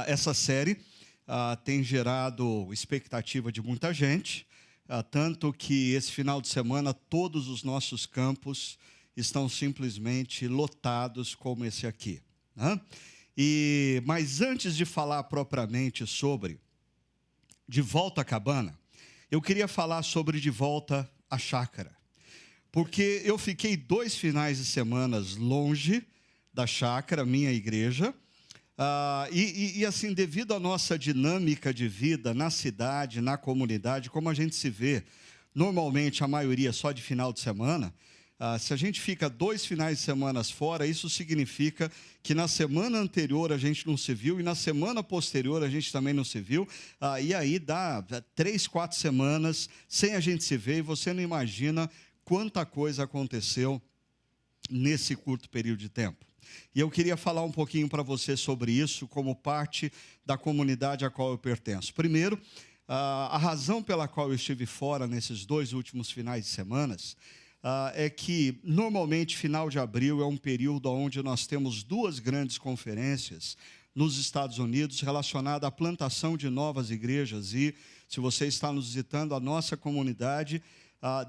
Essa série tem gerado expectativa de muita gente, tanto que esse final de semana todos os nossos campos estão simplesmente lotados como esse aqui, né? Mas antes de falar propriamente sobre De Volta à Cabana, eu queria falar sobre De Volta à Chácara, porque eu fiquei 2 finais de semana longe da chácara, minha igreja, assim, devido à nossa dinâmica de vida na cidade, na comunidade, como a gente se vê, normalmente a maioria só de final de semana, se a gente fica 2 finais de semana fora, isso significa que na semana anterior a gente não se viu e na semana posterior a gente também não se viu, e aí dá 3, 4 semanas sem a gente se ver e você não imagina quanta coisa aconteceu nesse curto período de tempo. E eu queria falar um pouquinho para você sobre isso, como parte da comunidade a qual eu pertenço. Primeiro, a razão pela qual eu estive fora nesses 2 últimos finais de semana é que, normalmente, final de abril é um período onde nós temos 2 grandes conferências nos Estados Unidos relacionadas à plantação de novas igrejas. E, se você está nos visitando, a nossa comunidade,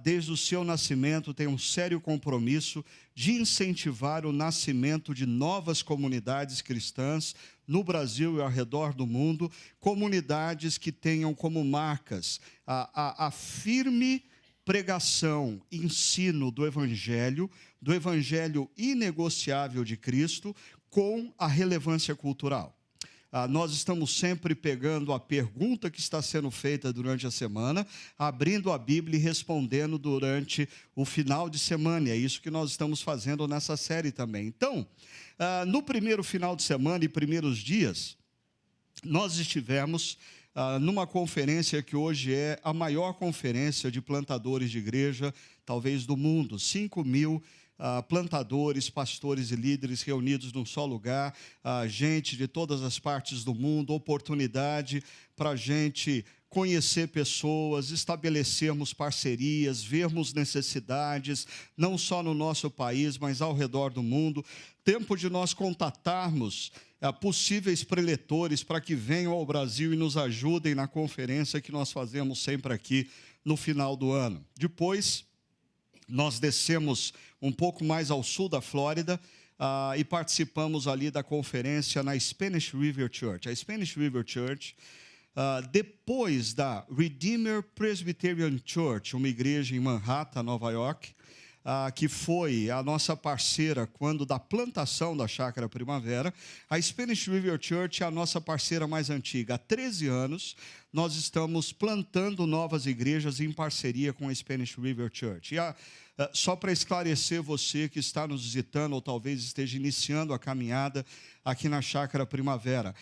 desde o seu nascimento, tem um sério compromisso de incentivar o nascimento de novas comunidades cristãs no Brasil e ao redor do mundo, comunidades que tenham como marcas a firme pregação, ensino do Evangelho inegociável de Cristo, com a relevância cultural. Nós estamos sempre pegando a pergunta que está sendo feita durante a semana, abrindo a Bíblia e respondendo durante o final de semana. E é isso que nós estamos fazendo nessa série também. Então, no primeiro final de semana e primeiros dias, nós estivemos numa conferência que hoje é a maior conferência de plantadores de igreja, talvez do mundo. 5.000 plantadores, pastores e líderes reunidos num só lugar, gente de todas as partes do mundo, oportunidade para a gente conhecer pessoas, estabelecermos parcerias, vermos necessidades, não só no nosso país, mas ao redor do mundo. Tempo de nós contatarmos possíveis preletores para que venham ao Brasil e nos ajudem na conferência que nós fazemos sempre aqui no final do ano. Depois, nós descemos um pouco mais ao sul da Flórida e participamos ali da conferência na Spanish River Church. A Spanish River Church, depois da Redeemer Presbyterian Church, uma igreja em Manhattan, Nova York, que foi a nossa parceira quando da plantação da Chácara Primavera, a Spanish River Church é a nossa parceira mais antiga. Há 13 anos, nós estamos plantando novas igrejas em parceria com a Spanish River Church. Só para esclarecer você que está nos visitando ou talvez esteja iniciando a caminhada aqui na Chácara Primavera,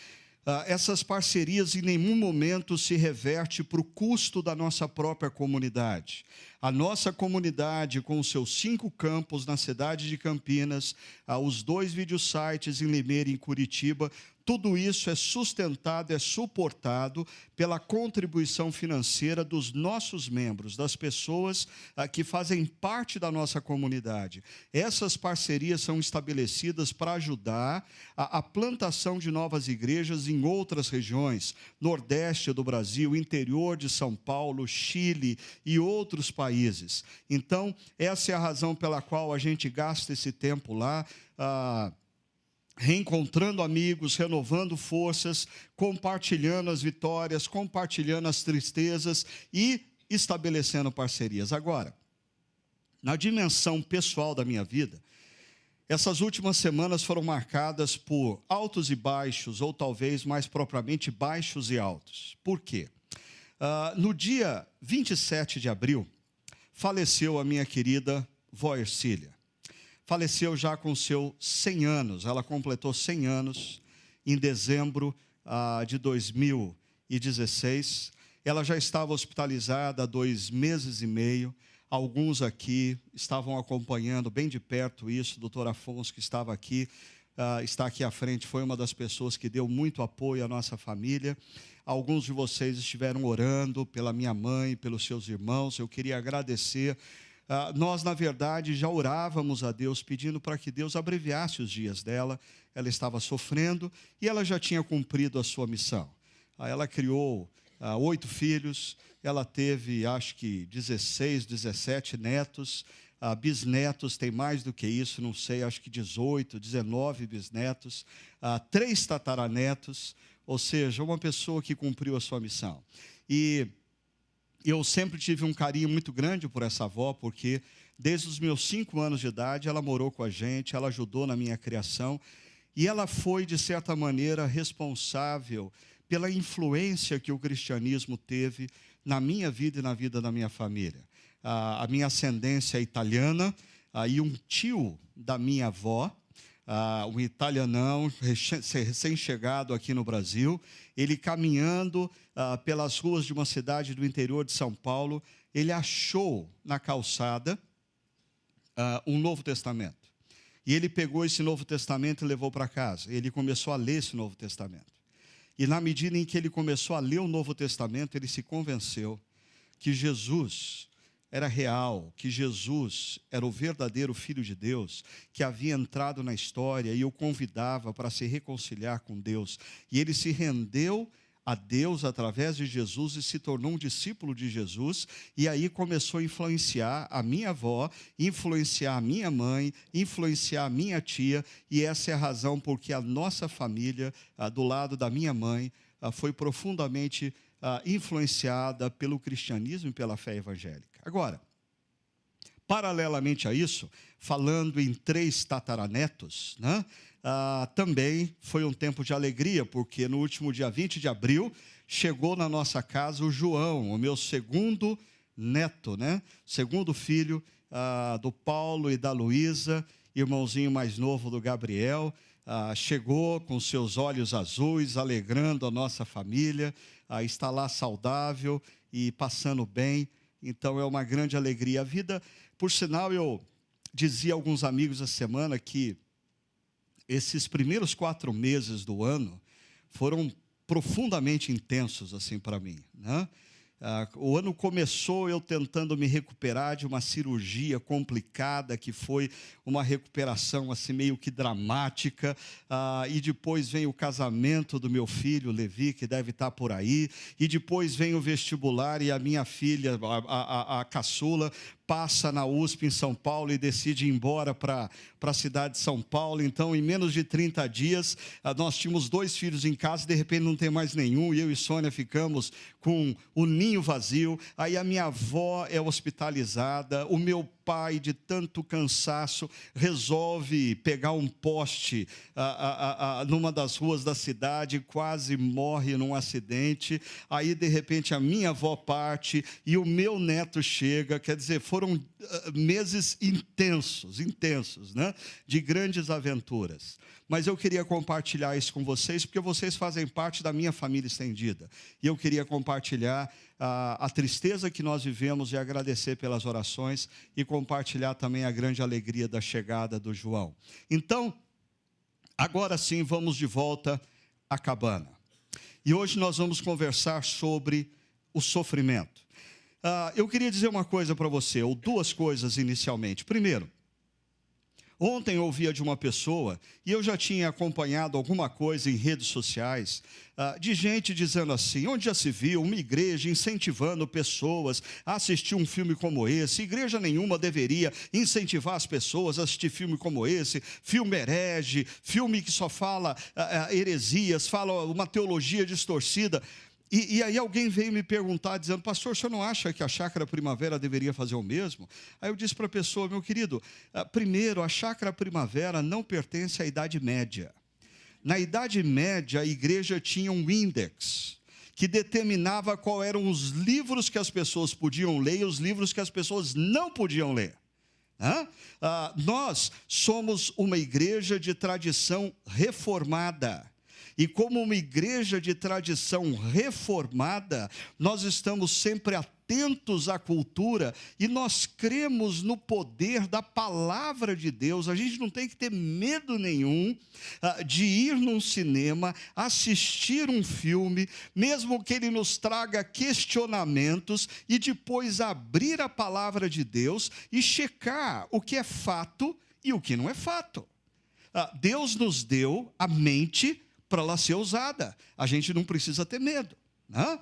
essas parcerias em nenhum momento se reverte para o custo da nossa própria comunidade. A nossa comunidade, com os seus 5 campos na cidade de Campinas, os 2 videosites em Limeira e em Curitiba, tudo isso é sustentado, é suportado pela contribuição financeira dos nossos membros, das pessoas que fazem parte da nossa comunidade. Essas parcerias são estabelecidas para ajudar a plantação de novas igrejas em outras regiões, nordeste do Brasil, interior de São Paulo, Chile e outros países. Então, essa é a razão pela qual a gente gasta esse tempo lá, reencontrando amigos, renovando forças, compartilhando as vitórias, compartilhando as tristezas e estabelecendo parcerias. Agora, na dimensão pessoal da minha vida, essas últimas semanas foram marcadas por altos e baixos, ou talvez mais propriamente baixos e altos. Por quê? No dia 27 de abril, faleceu a minha querida vó Ercília. Faleceu já com seus 100 anos. Ela completou 100 anos em dezembro de 2016. Ela já estava hospitalizada há 2 meses e meio. Alguns aqui estavam acompanhando bem de perto isso. O doutor Afonso, que estava aqui, está aqui à frente, foi uma das pessoas que deu muito apoio à nossa família. Alguns de vocês estiveram orando pela minha mãe, pelos seus irmãos. Eu queria agradecer nós, na verdade, já orávamos a Deus pedindo para que Deus abreviasse os dias dela. Ela estava sofrendo e ela já tinha cumprido a sua missão. Ela criou 8 filhos, ela teve, acho que, 16, 17 netos, bisnetos, tem mais do que isso, não sei, acho que 18, 19 bisnetos, 3 tataranetos, ou seja, uma pessoa que cumpriu a sua missão. E eu sempre tive um carinho muito grande por essa avó, porque desde os meus 5 anos de idade, ela morou com a gente, ela ajudou na minha criação, e ela foi, de certa maneira, responsável pela influência que o cristianismo teve na minha vida e na vida da minha família. A minha ascendência é italiana, e um tio da minha avó, um italianão, recém-chegado aqui no Brasil, ele caminhando pelas ruas de uma cidade do interior de São Paulo, ele achou na calçada um Novo Testamento. E ele pegou esse Novo Testamento e levou para casa. Ele começou a ler esse Novo Testamento. E na medida em que ele começou a ler o Novo Testamento, ele se convenceu que Jesus era real, que Jesus era o verdadeiro Filho de Deus, que havia entrado na história e o convidava para se reconciliar com Deus. E ele se rendeu a Deus através de Jesus e se tornou um discípulo de Jesus, e aí começou a influenciar a minha avó, influenciar a minha mãe, influenciar a minha tia, e essa é a razão porque a nossa família, do lado da minha mãe, foi profundamente influenciada pelo cristianismo e pela fé evangélica. Agora, paralelamente a isso, falando em 3 tataranetos, né? Também foi um tempo de alegria, porque no último dia 20 de abril, chegou na nossa casa o João, o meu segundo neto, né? Segundo filho do Paulo e da Luísa, irmãozinho mais novo do Gabriel, chegou com seus olhos azuis, alegrando a nossa família, está lá saudável e passando bem, então é uma grande alegria. A vida, por sinal, eu dizia a alguns amigos essa semana que esses primeiros 4 meses do ano foram profundamente intensos assim para mim, né? O ano começou eu tentando me recuperar de uma cirurgia complicada, que foi uma recuperação assim meio que dramática, e depois vem o casamento do meu filho, Levi, que deve estar por aí, e depois vem o vestibular, e a minha filha, a caçula, passa na USP em São Paulo e decide ir embora para a cidade de São Paulo. Então, em menos de 30 dias, nós tínhamos 2 filhos em casa, de repente não tem mais nenhum, e eu e Sônia ficamos com o ninho vazio. Aí a minha avó é hospitalizada, o meu pai, de tanto cansaço, resolve pegar um poste numa das ruas da cidade, quase morre num acidente. Aí, de repente, a minha avó parte e o meu neto chega. Quer dizer, foram meses intensos, né? De grandes aventuras. Mas eu queria compartilhar isso com vocês, porque vocês fazem parte da minha família estendida. E eu queria compartilhar a tristeza que nós vivemos e agradecer pelas orações, e compartilhar também a grande alegria da chegada do João. Então, agora sim, vamos de volta à cabana. E hoje nós vamos conversar sobre o sofrimento. Eu queria dizer uma coisa para você, ou 2 coisas inicialmente. Primeiro, ontem eu ouvia de uma pessoa, e eu já tinha acompanhado alguma coisa em redes sociais, de gente dizendo assim: onde já se viu uma igreja incentivando pessoas a assistir um filme como esse? Igreja nenhuma deveria incentivar as pessoas a assistir filme como esse, filme herege, filme que só fala heresias, fala uma teologia distorcida. E aí alguém veio me perguntar, dizendo: pastor, o senhor não acha que a Chácara Primavera deveria fazer o mesmo? Aí eu disse para a pessoa: meu querido, primeiro, a Chácara Primavera não pertence à Idade Média. Na Idade Média, a igreja tinha um índex que determinava quais eram os livros que as pessoas podiam ler e os livros que as pessoas não podiam ler. Nós somos uma igreja de tradição reformada. E como uma igreja de tradição reformada, nós estamos sempre atentos atentos à cultura e nós cremos no poder da palavra de Deus. A gente não tem que ter medo nenhum de ir num cinema, assistir um filme, mesmo que ele nos traga questionamentos, e depois abrir a palavra de Deus e checar o que é fato e o que não é fato. Deus nos deu a mente para ela ser usada. A gente não precisa ter medo, né?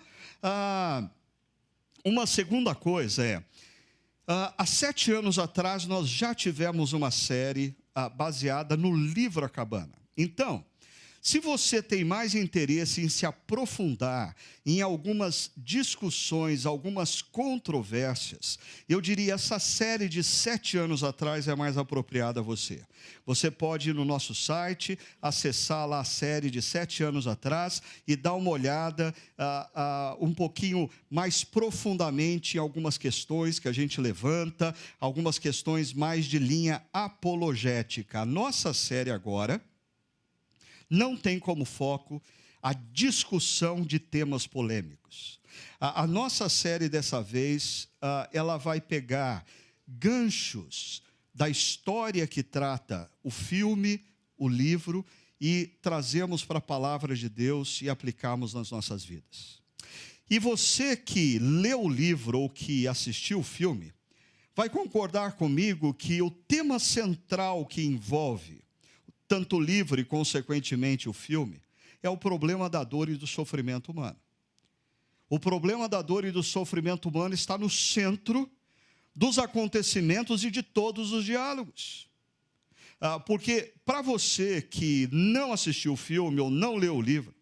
Uma segunda coisa há 7 anos atrás nós já tivemos uma série baseada no livro A Cabana. Então, se você tem mais interesse em se aprofundar em algumas discussões, algumas controvérsias, eu diria essa série de 7 anos atrás é mais apropriada a você. Você pode ir no nosso site, acessar lá a série de 7 anos atrás e dar uma olhada um pouquinho mais profundamente em algumas questões que a gente levanta, algumas questões mais de linha apologética. A nossa série agora não tem como foco a discussão de temas polêmicos. A nossa série, dessa vez, ela vai pegar ganchos da história que trata o filme, o livro, e trazemos para a palavra de Deus e aplicamos nas nossas vidas. E você que leu o livro ou que assistiu o filme, vai concordar comigo que o tema central que envolve tanto o livro e, consequentemente, o filme, é o problema da dor e do sofrimento humano. O problema da dor e do sofrimento humano está no centro dos acontecimentos e de todos os diálogos. Porque, para você que não assistiu o filme ou não leu o livro,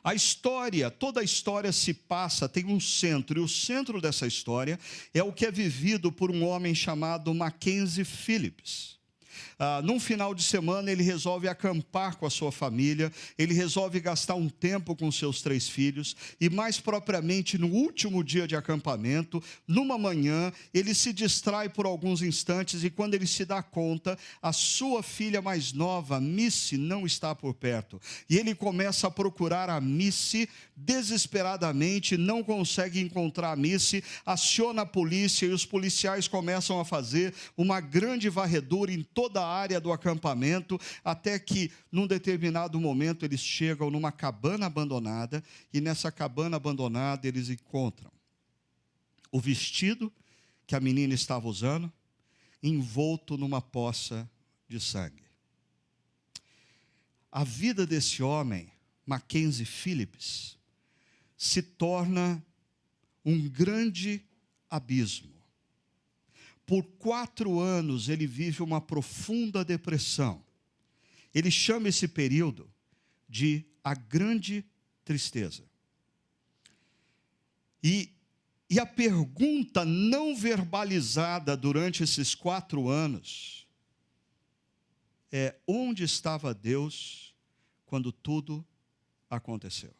a história, toda a história se passa, tem um centro, e o centro dessa história é o que é vivido por um homem chamado Mackenzie Phillips. Num final de semana, ele resolve acampar com a sua família, ele resolve gastar um tempo com seus 3 filhos, e mais propriamente no último dia de acampamento, numa manhã, ele se distrai por alguns instantes, e quando ele se dá conta, a sua filha mais nova, Missy, não está por perto. E ele começa a procurar a Missy desesperadamente, não consegue encontrar a Missy, aciona a polícia, e os policiais começam a fazer uma grande varredura em toda a área do acampamento, até que, num determinado momento, eles chegam numa cabana abandonada, e nessa cabana abandonada eles encontram o vestido que a menina estava usando, envolto numa poça de sangue. A vida desse homem, Mackenzie Phillips, se torna um grande abismo. Por 4 anos ele vive uma profunda depressão. Ele chama esse período de a grande tristeza. E a pergunta não verbalizada durante esses 4 anos é: onde estava Deus quando tudo aconteceu?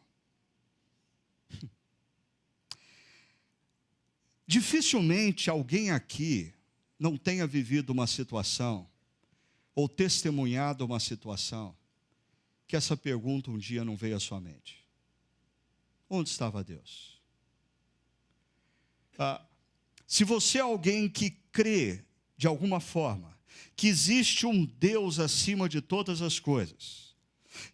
Dificilmente alguém aqui não tenha vivido uma situação ou testemunhado uma situação que essa pergunta um dia não veio à sua mente. Onde estava Deus? Se você é alguém que crê, de alguma forma, que existe um Deus acima de todas as coisas,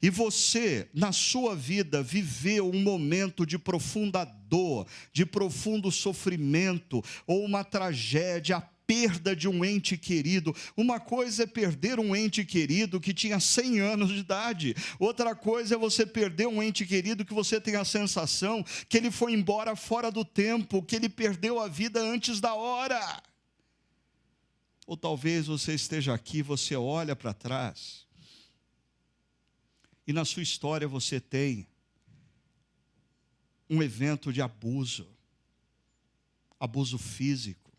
e você, na sua vida, viveu um momento de profunda dor, de profundo sofrimento, ou uma tragédia, a perda de um ente querido. Uma coisa é perder um ente querido que tinha 100 anos de idade. Outra coisa é você perder um ente querido que você tem a sensação que ele foi embora fora do tempo, que ele perdeu a vida antes da hora. Ou talvez você esteja aqui, você olha para trás, e na sua história você tem um evento de abuso físico,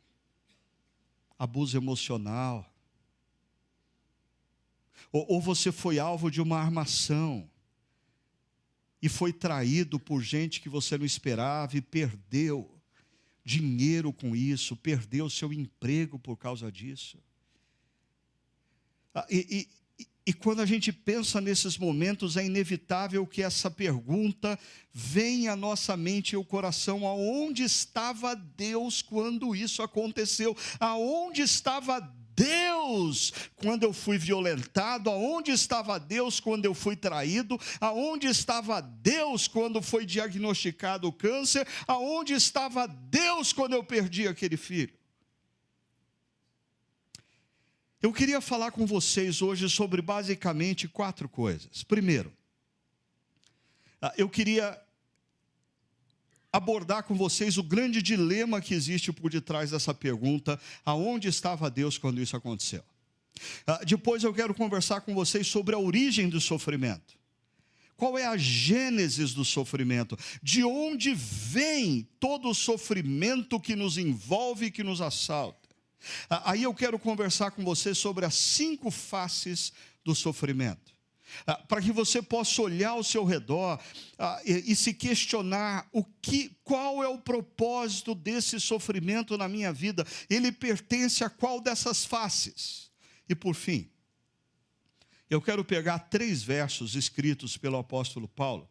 abuso emocional, ou você foi alvo de uma armação e foi traído por gente que você não esperava e perdeu dinheiro com isso, perdeu seu emprego por causa disso. E quando a gente pensa nesses momentos, é inevitável que essa pergunta venha à nossa mente e ao coração: aonde estava Deus quando isso aconteceu? Aonde estava Deus quando eu fui violentado? Aonde estava Deus quando eu fui traído? Aonde estava Deus quando foi diagnosticado o câncer? Aonde estava Deus quando eu perdi aquele filho? Eu queria falar com vocês hoje sobre basicamente 4 coisas. Primeiro, eu queria abordar com vocês o grande dilema que existe por detrás dessa pergunta: aonde estava Deus quando isso aconteceu? Depois eu quero conversar com vocês sobre a origem do sofrimento. Qual é a gênese do sofrimento? De onde vem todo o sofrimento que nos envolve e que nos assalta? Aí eu quero conversar com você sobre as 5 faces do sofrimento, para que você possa olhar ao seu redor e se questionar qual é o propósito desse sofrimento na minha vida. Ele pertence a qual dessas faces? E por fim, eu quero pegar 3 versos escritos pelo apóstolo Paulo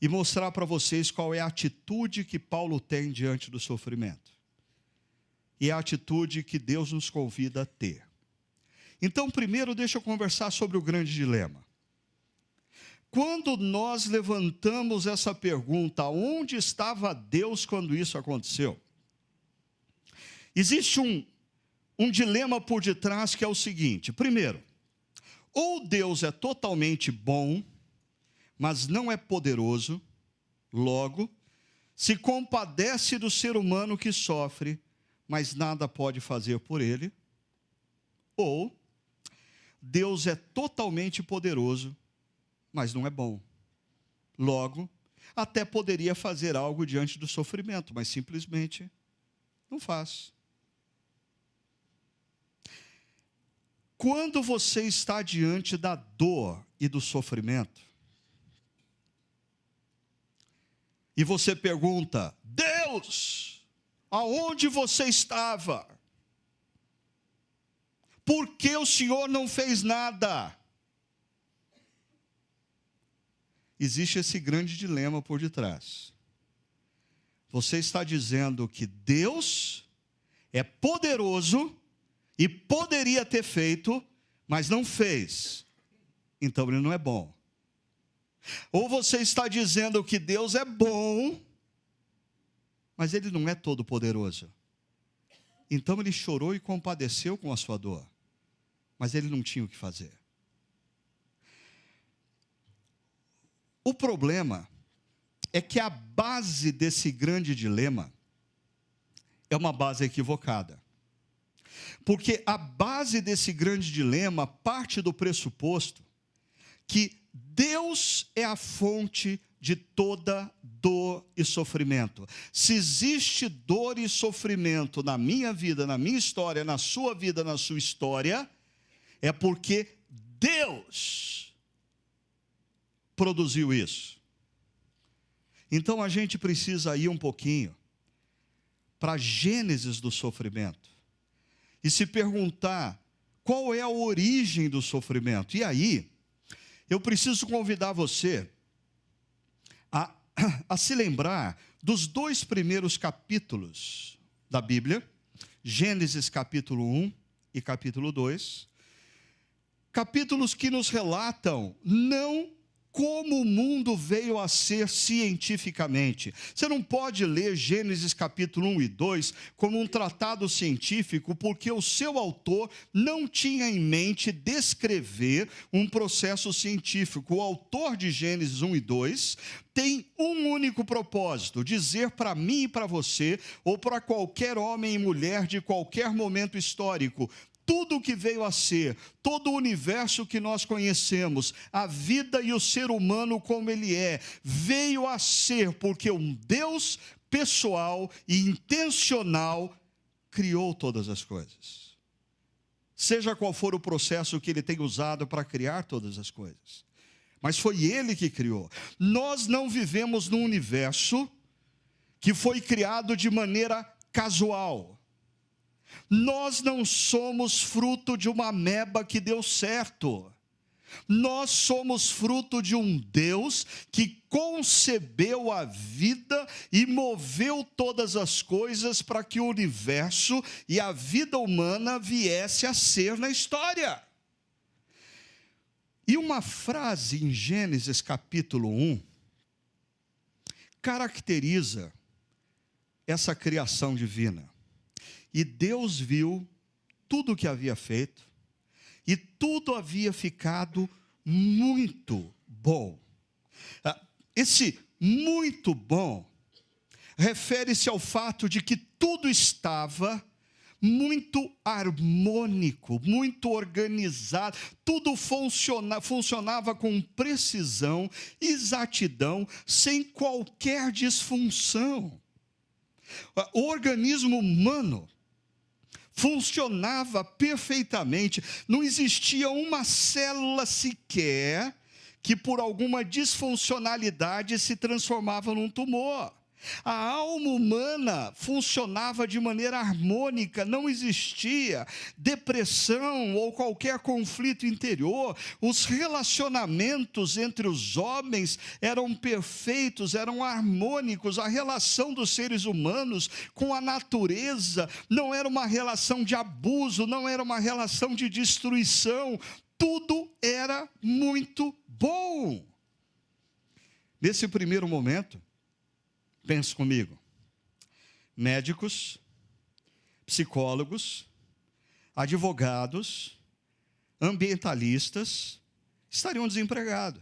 e mostrar para vocês qual é a atitude que Paulo tem diante do sofrimento. E a atitude que Deus nos convida a ter. Então, primeiro, deixa eu conversar sobre o grande dilema. Quando nós levantamos essa pergunta: onde estava Deus quando isso aconteceu? Existe um dilema por detrás, que é o seguinte: primeiro, ou Deus é totalmente bom, mas não é poderoso, logo, se compadece do ser humano que sofre, mas nada pode fazer por ele. Ou Deus é totalmente poderoso, mas não é bom. Logo, até poderia fazer algo diante do sofrimento, mas simplesmente não faz. Quando você está diante da dor e do sofrimento, e você pergunta: Deus, aonde você estava? Por que o Senhor não fez nada? Existe esse grande dilema por detrás. Você está dizendo que Deus é poderoso e poderia ter feito, mas não fez. Então ele não é bom. Ou você está dizendo que Deus é bom, mas ele não é todo poderoso. Então ele chorou e compadeceu com a sua dor, mas ele não tinha o que fazer. O problema é que a base desse grande dilema é uma base equivocada. Porque a base desse grande dilema parte do pressuposto que Deus é a fonte de toda dor e sofrimento. Se existe dor e sofrimento na minha vida, na minha história, na sua vida, na sua história, é porque Deus produziu isso. Então a gente precisa ir um pouquinho para a gênese do sofrimento e se perguntar qual é a origem do sofrimento. E aí, eu preciso convidar você a se lembrar dos 2 primeiros capítulos da Bíblia, Gênesis capítulo 1 e capítulo 2, capítulos que nos relatam não como o mundo veio a ser cientificamente. Você não pode ler Gênesis capítulo 1 e 2 como um tratado científico, porque o seu autor não tinha em mente descrever um processo científico. O autor de Gênesis 1 e 2 tem um único propósito: dizer para mim e para você, ou para qualquer homem e mulher de qualquer momento histórico, tudo o que veio a ser, todo o universo que nós conhecemos, a vida e o ser humano como ele é, veio a ser porque um Deus pessoal e intencional criou todas as coisas. Seja qual for o processo que ele tem usado para criar todas as coisas. Mas foi ele que criou. Nós não vivemos num universo que foi criado de maneira casual. Nós não somos fruto de uma ameba que deu certo. Nós somos fruto de um Deus que concebeu a vida e moveu todas as coisas para que o universo e a vida humana viesse a ser na história. E uma frase em Gênesis capítulo 1 caracteriza essa criação divina. E Deus viu tudo o que havia feito, e tudo havia ficado muito bom. Esse muito bom refere-se ao fato de que tudo estava muito harmônico, muito organizado, tudo funcionava com precisão, exatidão, sem qualquer disfunção. O organismo humano funcionava perfeitamente, não existia uma célula sequer que por alguma disfuncionalidade se transformava num tumor. A alma humana funcionava de maneira harmônica, não existia depressão ou qualquer conflito interior. Os relacionamentos entre os homens eram perfeitos, eram harmônicos. A relação dos seres humanos com a natureza não era uma relação de abuso, não era uma relação de destruição. Tudo era muito bom. Nesse primeiro momento, pense comigo, médicos, psicólogos, advogados, ambientalistas estariam desempregados.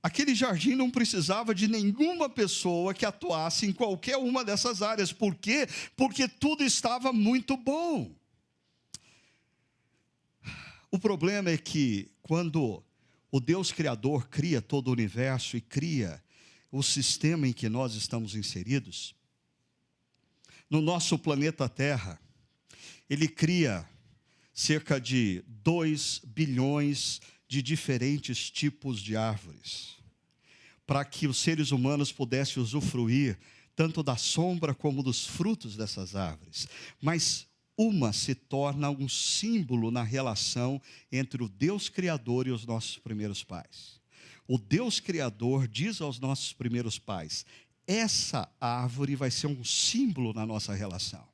Aquele jardim não precisava de nenhuma pessoa que atuasse em qualquer uma dessas áreas. Por quê? Porque tudo estava muito bom. O problema é que quando o Deus Criador cria todo o universo e cria o sistema em que nós estamos inseridos, no nosso planeta Terra, ele cria cerca de 2 bilhões de diferentes tipos de árvores, para que os seres humanos pudessem usufruir tanto da sombra como dos frutos dessas árvores. Mas uma se torna um símbolo na relação entre o Deus Criador e os nossos primeiros pais. O Deus Criador diz aos nossos primeiros pais: essa árvore vai ser um símbolo na nossa relação.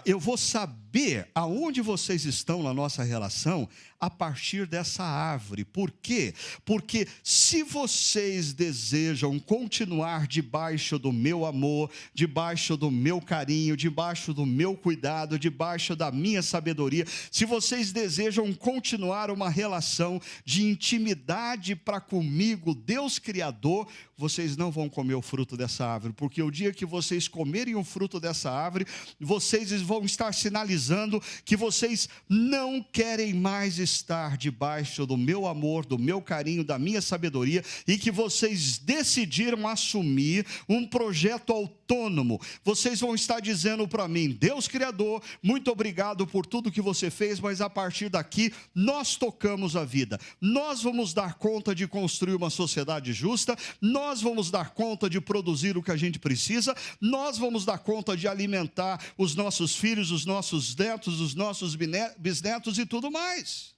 Eu vou saber aonde vocês estão na nossa relação a partir dessa árvore. Por quê? Porque se vocês desejam continuar debaixo do meu amor, debaixo do meu carinho, debaixo do meu cuidado, debaixo da minha sabedoria, se vocês desejam continuar uma relação de intimidade para comigo, Deus Criador, vocês não vão comer o fruto dessa árvore, porque o dia que vocês comerem o fruto dessa árvore, vocês vão estar sinalizando que vocês não querem mais estar debaixo do meu amor, do meu carinho, da minha sabedoria, e que vocês decidiram assumir um projeto autônomo. Vocês vão estar dizendo para mim: Deus Criador, muito obrigado por tudo que você fez, mas a partir daqui nós tocamos a vida. Nós vamos dar conta de construir uma sociedade justa, nós vamos dar conta de produzir o que a gente precisa, nós vamos dar conta de alimentar os nossos filhos, os nossos netos, os nossos bisnetos e tudo mais.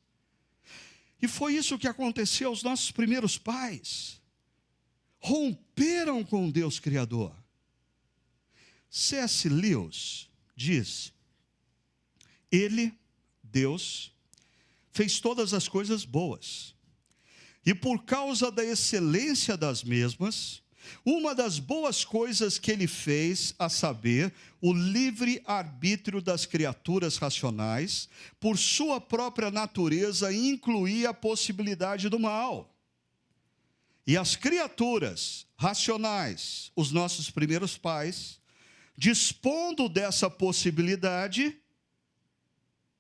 E foi isso que aconteceu aos nossos primeiros pais. Romperam com Deus Criador. C.S. Lewis diz: Ele, Deus, fez todas as coisas boas. E por causa da excelência das mesmas, uma das boas coisas que ele fez, a saber, o livre-arbítrio das criaturas racionais, por sua própria natureza, incluía a possibilidade do mal. E as criaturas racionais, os nossos primeiros pais, dispondo dessa possibilidade,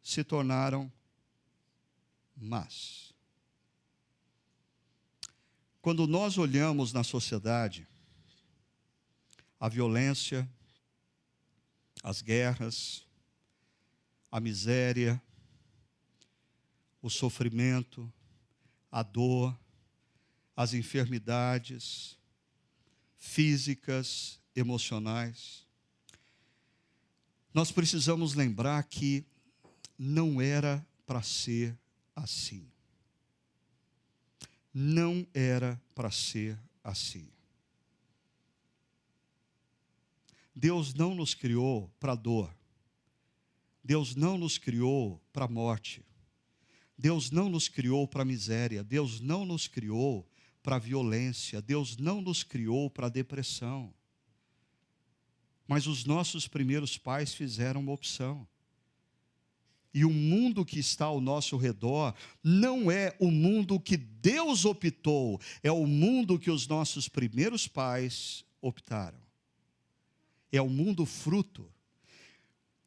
se tornaram más. Quando nós olhamos na sociedade, a violência, as guerras, a miséria, o sofrimento, a dor, as nós precisamos lembrar que não era para ser assim. Não era para ser assim. Deus não nos criou para dor. Deus não nos criou para morte. Deus não nos criou para miséria. Deus não nos criou para violência. Deus não nos criou para depressão. Mas os nossos primeiros pais fizeram uma opção. E o mundo que está ao nosso redor não é o mundo que Deus optou, é o mundo que os nossos primeiros pais optaram. É o mundo fruto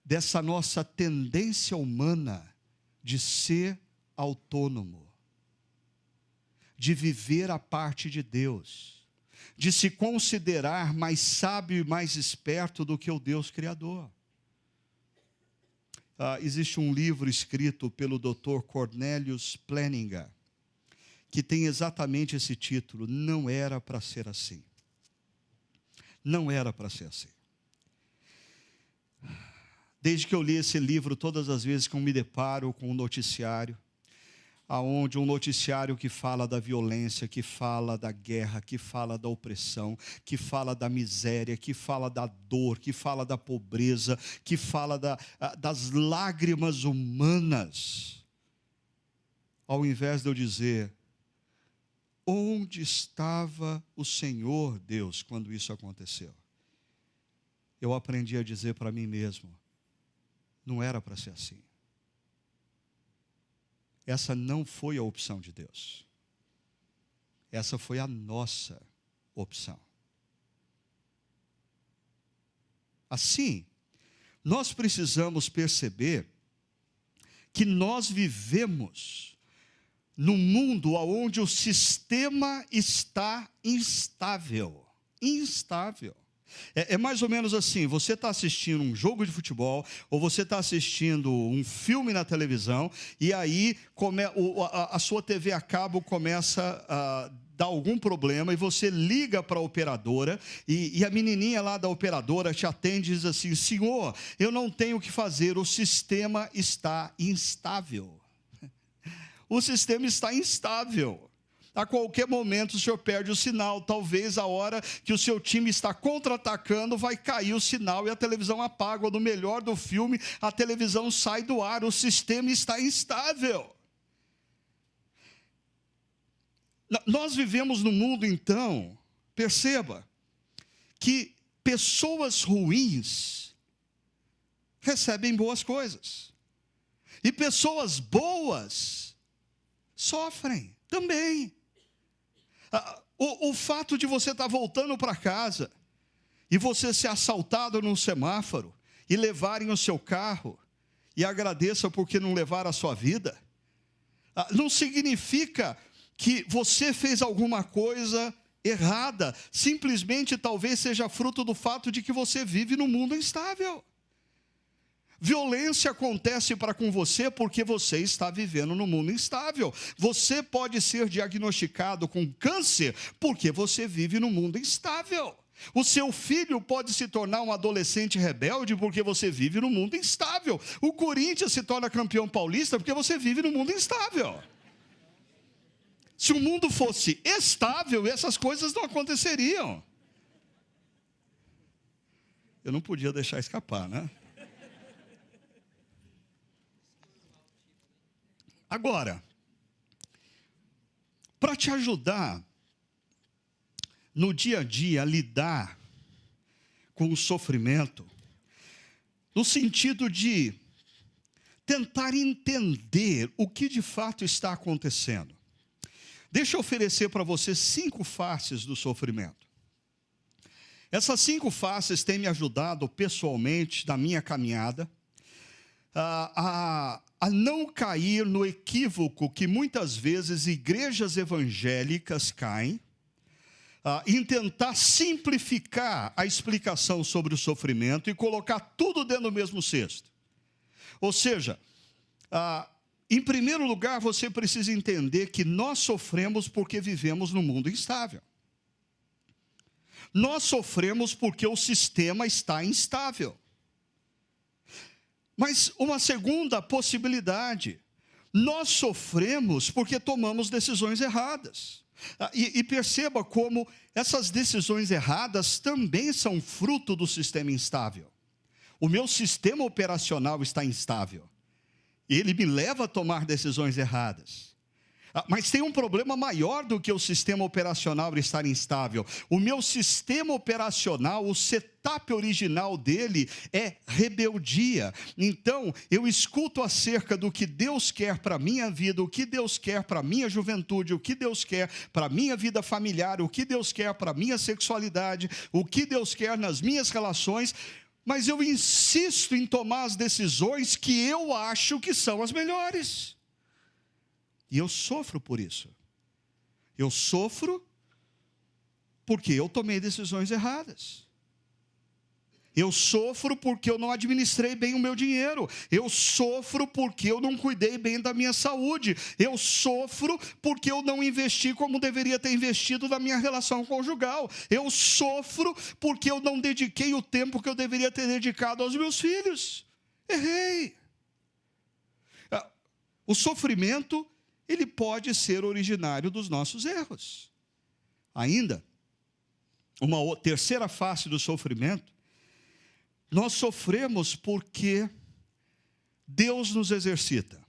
dessa nossa tendência humana de ser autônomo, de viver a parte de Deus, de se considerar mais sábio e mais esperto do que o Deus Criador. Existe um livro escrito pelo Dr. Cornelius Plantinga, que tem exatamente esse título: Não era para ser assim. Não era para ser assim. Desde que eu li esse livro, todas as vezes que eu me deparo com um noticiário, aonde um noticiário que fala da violência, que fala da guerra, que fala da opressão, que fala da miséria, que fala da dor, que fala da pobreza, que fala das lágrimas humanas, ao invés de eu dizer: onde estava o Senhor Deus quando isso aconteceu? Eu aprendi a dizer para mim mesmo: não era para ser assim. Essa não foi a opção de Deus. Essa foi a nossa opção. Assim, nós precisamos perceber que nós vivemos num mundo onde o sistema está instável. Instável. É mais ou menos assim: você está assistindo um jogo de futebol, ou você está assistindo um filme na televisão, e aí a sua TV a cabo começa a dar algum problema, e você liga para a operadora, e a menininha lá da operadora te atende e diz assim: senhor, eu não tenho o que fazer, o sistema está instável. O sistema está instável. A qualquer momento o senhor perde o sinal. Talvez a hora que o seu time está contra-atacando, vai cair o sinal e a televisão apaga. Ou no melhor do filme, a televisão sai do ar. O sistema está instável. Nós vivemos num mundo, então, perceba, que pessoas ruins recebem boas coisas. E pessoas boas sofrem também. O fato de você estar voltando para casa e você ser assaltado num semáforo e levarem o seu carro, e agradeça porque não levaram a sua vida, não significa que você fez alguma coisa errada. Simplesmente talvez seja fruto do fato de que você vive num mundo instável. Violência acontece para com você porque você está vivendo num mundo instável. Você pode ser diagnosticado com câncer porque você vive num mundo instável. O seu filho pode se tornar um adolescente rebelde porque você vive num mundo instável. O Corinthians se torna campeão paulista porque você vive num mundo instável. Se o mundo fosse estável, essas coisas não aconteceriam. Eu não podia deixar escapar, né? Agora, para te ajudar no dia a dia a lidar com o sofrimento, no sentido de tentar entender o que de fato está acontecendo, deixa eu oferecer para você 5 faces do sofrimento. Essas 5 faces têm me ajudado pessoalmente na minha caminhada a não cair no equívoco que muitas vezes igrejas evangélicas caem, em tentar simplificar a explicação sobre o sofrimento e colocar tudo dentro do mesmo cesto. Ou seja, em primeiro lugar, você precisa entender que nós sofremos porque vivemos num mundo instável. Nós sofremos porque o sistema está instável. Mas uma segunda possibilidade, nós sofremos porque tomamos decisões erradas. E perceba como essas decisões erradas também são fruto do sistema instável. O meu sistema operacional está instável. Ele me leva a tomar decisões erradas. Mas tem um problema maior do que o sistema operacional estar instável. O meu sistema operacional, o setup original dele é rebeldia. Então, eu escuto acerca do que Deus quer para a minha vida, o que Deus quer para a minha juventude, o que Deus quer para a minha vida familiar, o que Deus quer para a minha sexualidade, o que Deus quer nas minhas relações, mas eu insisto em tomar as decisões que eu acho que são as melhores. E eu sofro por isso. Eu sofro porque eu tomei decisões erradas. Eu sofro porque eu não administrei bem o meu dinheiro. Eu sofro porque eu não cuidei bem da minha saúde. Eu sofro porque eu não investi como deveria ter investido na minha relação conjugal. Eu sofro porque eu não dediquei o tempo que eu deveria ter dedicado aos meus filhos. Errei. O sofrimento, ele pode ser originário dos nossos erros. Ainda, uma terceira face do sofrimento, nós sofremos porque Deus nos exercita.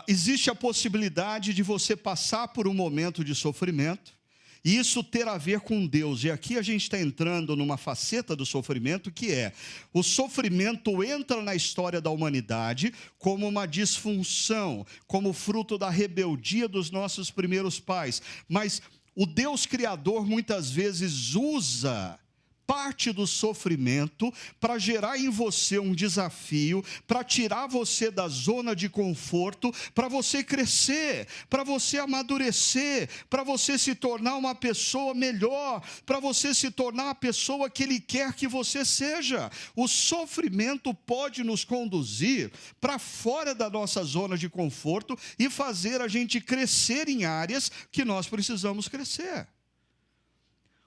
Existe a possibilidade de você passar por um momento de sofrimento, e isso ter a ver com Deus. E aqui a gente está entrando numa faceta do sofrimento, que é, o sofrimento entra na história da humanidade como uma disfunção, como fruto da rebeldia dos nossos primeiros pais. Mas o Deus Criador muitas vezes usa parte do sofrimento para gerar em você um desafio, para tirar você da zona de conforto, para você crescer, para você amadurecer, para você se tornar uma pessoa melhor, para você se tornar a pessoa que Ele quer que você seja. O sofrimento pode nos conduzir para fora da nossa zona de conforto e fazer a gente crescer em áreas que nós precisamos crescer.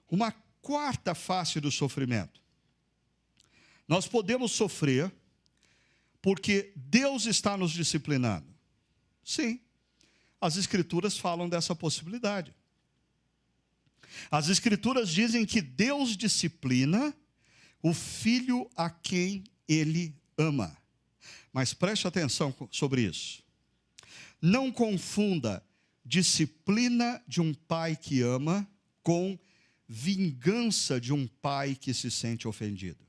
Uma quarta face do sofrimento. Nós podemos sofrer porque Deus está nos disciplinando. Sim, as Escrituras falam dessa possibilidade. As Escrituras dizem que Deus disciplina o filho a quem Ele ama. Mas preste atenção sobre isso. Não confunda disciplina de um pai que ama com vingança de um pai que se sente ofendido.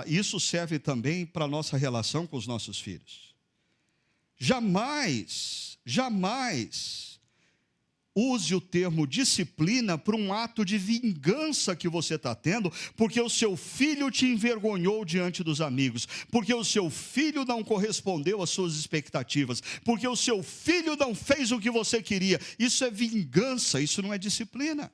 Isso serve também para a nossa relação com os nossos filhos. Jamais use o termo disciplina para um ato de vingança que você está tendo, porque o seu filho te envergonhou diante dos amigos, porque o seu filho não correspondeu às suas expectativas, porque o seu filho não fez o que você queria. Isso é vingança, isso não é disciplina.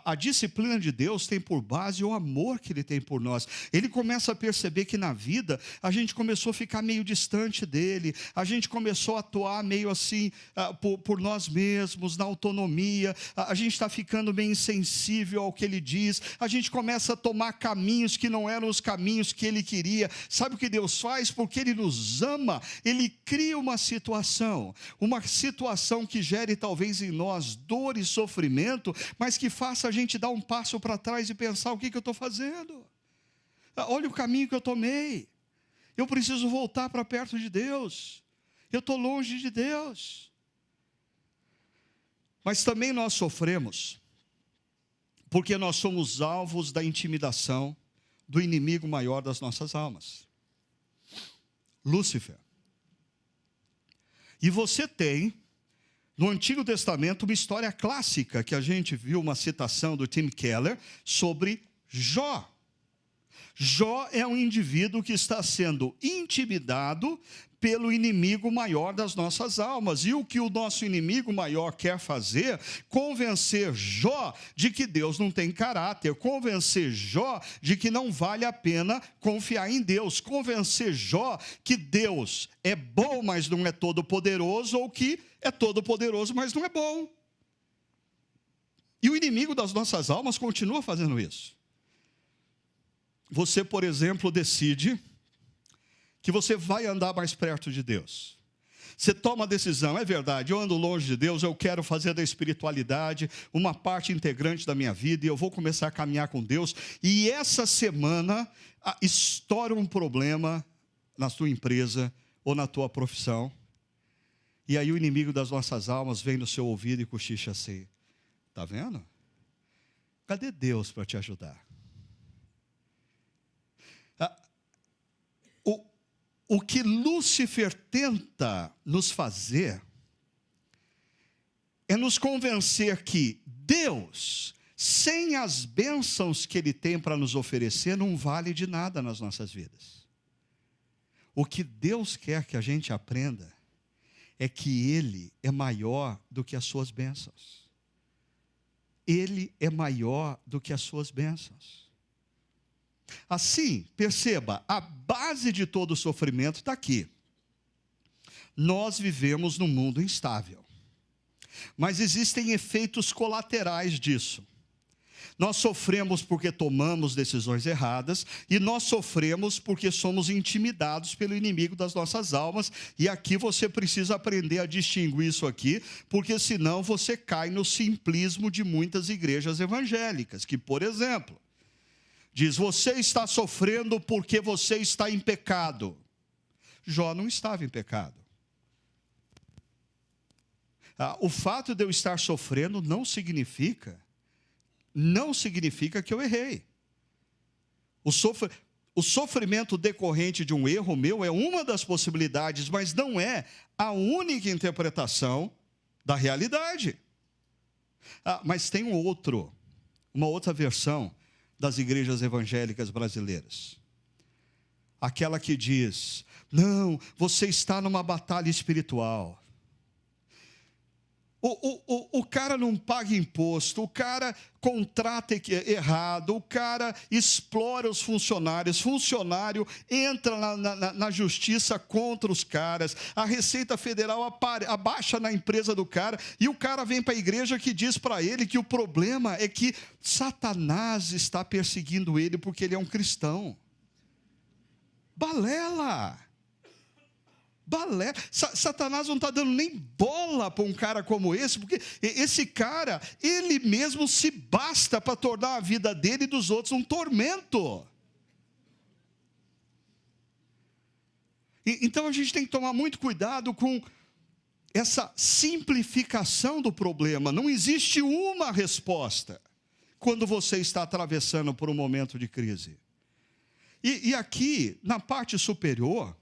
A disciplina de Deus tem por base o amor que Ele tem por nós. Ele começa a perceber que na vida a gente começou a ficar meio distante dEle, a gente começou a atuar meio assim por nós mesmos, na autonomia, a gente está ficando meio insensível ao que Ele diz, a gente começa a tomar caminhos que não eram os caminhos que Ele queria. Sabe o que Deus faz? Porque Ele nos ama, Ele cria uma situação que gere talvez em nós dor e sofrimento, mas que faça a gente dar um passo para trás e pensar: o que eu estou fazendo? Olha o caminho que eu tomei. Eu preciso voltar para perto de Deus. Eu estou longe de Deus. Mas também nós sofremos porque nós somos alvos da intimidação do inimigo maior das nossas almas, Lúcifer. E você tem no Antigo Testamento uma história clássica, que a gente viu uma citação do Tim Keller sobre Jó. Jó é um indivíduo que está sendo intimidado pelo inimigo maior das nossas almas. E o que o nosso inimigo maior quer fazer? Convencer Jó de que Deus não tem caráter, convencer Jó de que não vale a pena confiar em Deus, convencer Jó que Deus é bom, mas não é todo-poderoso, ou que é todo-poderoso, mas não é bom. E o inimigo das nossas almas continua fazendo isso. você, por exemplo, decide que você vai andar mais perto de Deus. Você toma a decisão, é verdade, eu ando longe de Deus, eu quero fazer da espiritualidade uma parte integrante da minha vida e eu vou começar a caminhar com Deus. E essa semana estoura um problema na sua empresa ou na tua profissão. E aí o inimigo das nossas almas vem no seu ouvido e cochicha assim: está vendo? Cadê Deus para te ajudar? O que Lúcifer tenta nos fazer é nos convencer que Deus, sem as bênçãos que Ele tem para nos oferecer, não vale de nada nas nossas vidas. O que Deus quer que a gente aprenda é que Ele é maior do que as suas bênçãos. Ele é maior do que as suas bênçãos. Assim, perceba, a base de todo o sofrimento está aqui. Nós vivemos num mundo instável, mas existem efeitos colaterais disso. Nós sofremos porque tomamos decisões erradas, e nós sofremos porque somos intimidados pelo inimigo das nossas almas, e aqui você precisa aprender a distinguir isso aqui, porque senão você cai no simplismo de muitas igrejas evangélicas, que, por exemplo, diz: você está sofrendo porque você está em pecado. Jó não estava em pecado. O fato de eu estar sofrendo não significa que eu errei. O sofrimento decorrente de um erro meu é uma das possibilidades, mas não é a única interpretação da realidade. Mas tem uma outra versão das igrejas evangélicas brasileiras. Aquela que diz: não, você está numa batalha espiritual. O cara não paga imposto, o cara contrata errado, o cara explora os funcionários, funcionário entra na justiça contra os caras, a Receita Federal abaixa na empresa do cara, e o cara vem para a igreja que diz para ele que o problema é que Satanás está perseguindo ele porque ele é um cristão. Balela! Satanás não está dando nem bola para um cara como esse, porque esse cara, ele mesmo se basta para tornar a vida dele e dos outros um tormento. Então a gente tem que tomar muito cuidado com essa simplificação do problema. Não existe uma resposta quando você está atravessando por um momento de crise. E aqui, na parte superior,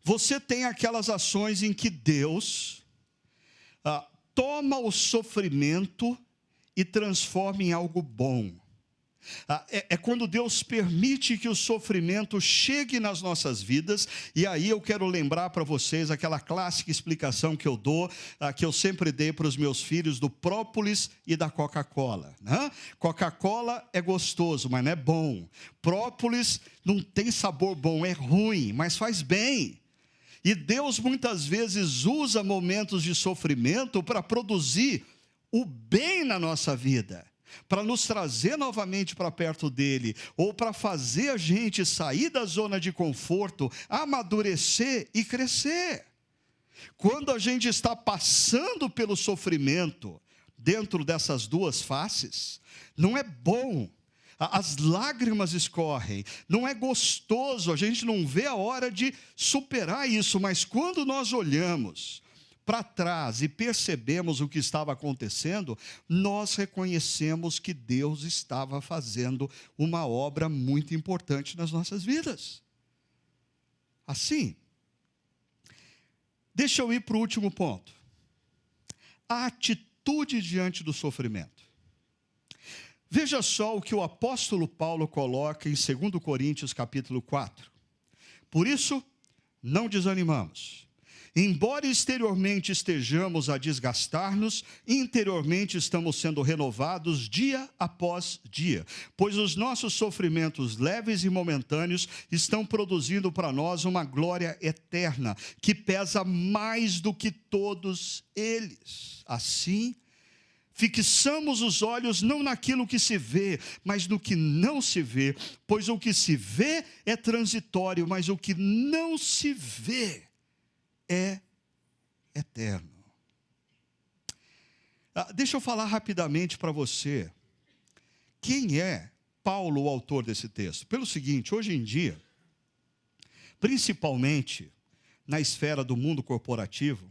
você tem aquelas ações em que Deus toma o sofrimento e transforma em algo bom. É quando Deus permite que o sofrimento chegue nas nossas vidas, e aí eu quero lembrar para vocês aquela clássica explicação que eu dou, que eu sempre dei para os meus filhos, do própolis e da Coca-Cola, né? Coca-Cola é gostoso, mas não é bom. Própolis não tem sabor bom, é ruim, mas faz bem. E Deus muitas vezes usa momentos de sofrimento para produzir o bem na nossa vida, para nos trazer novamente para perto dele, ou para fazer a gente sair da zona de conforto, amadurecer e crescer. Quando a gente está passando pelo sofrimento, dentro dessas duas faces, não é bom. As lágrimas escorrem, não é gostoso, a gente não vê a hora de superar isso, mas quando nós olhamos para trás e percebemos o que estava acontecendo, nós reconhecemos que Deus estava fazendo uma obra muito importante nas nossas vidas. Assim, deixa eu ir para o último ponto. A atitude diante do sofrimento. Veja só o que o apóstolo Paulo coloca em 2 Coríntios capítulo 4. Por isso, não desanimamos. Embora exteriormente estejamos a desgastar-nos, interiormente estamos sendo renovados dia após dia, pois os nossos sofrimentos leves e momentâneos estão produzindo para nós uma glória eterna, que pesa mais do que todos eles. Assim, Fixamos os olhos não naquilo que se vê, mas no que não se vê, pois o que se vê é transitório, mas o que não se vê é eterno. Deixa eu falar rapidamente para você. Quem é Paulo, o autor desse texto? Pelo seguinte, hoje em dia, principalmente na esfera do mundo corporativo,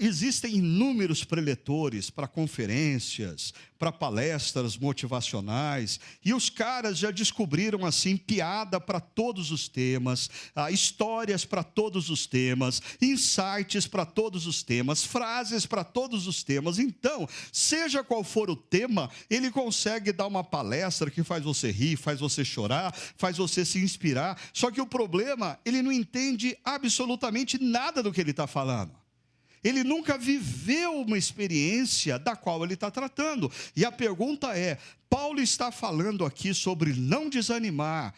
existem inúmeros preletores para conferências, para palestras motivacionais, e os caras já descobriram assim piada para todos os temas, histórias para todos os temas, insights para todos os temas, frases para todos os temas. Então, seja qual for o tema, ele consegue dar uma palestra que faz você rir, faz você chorar, faz você se inspirar. Só que o problema, ele não entende absolutamente nada do que ele está falando. Ele nunca viveu uma experiência da qual ele está tratando. E a pergunta é, Paulo está falando aqui sobre não desanimar,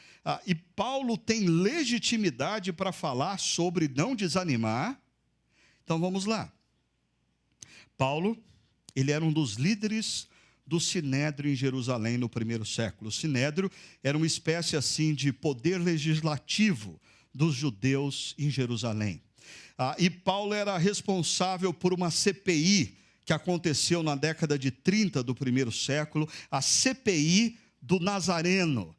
e Paulo tem legitimidade para falar sobre não desanimar? Então vamos lá. Paulo, ele era um dos líderes do Sinédrio em Jerusalém no primeiro século. O Sinédrio era uma espécie assim de poder legislativo dos judeus em Jerusalém. E Paulo era responsável por uma CPI que aconteceu na década de 30 do primeiro século, a CPI do Nazareno.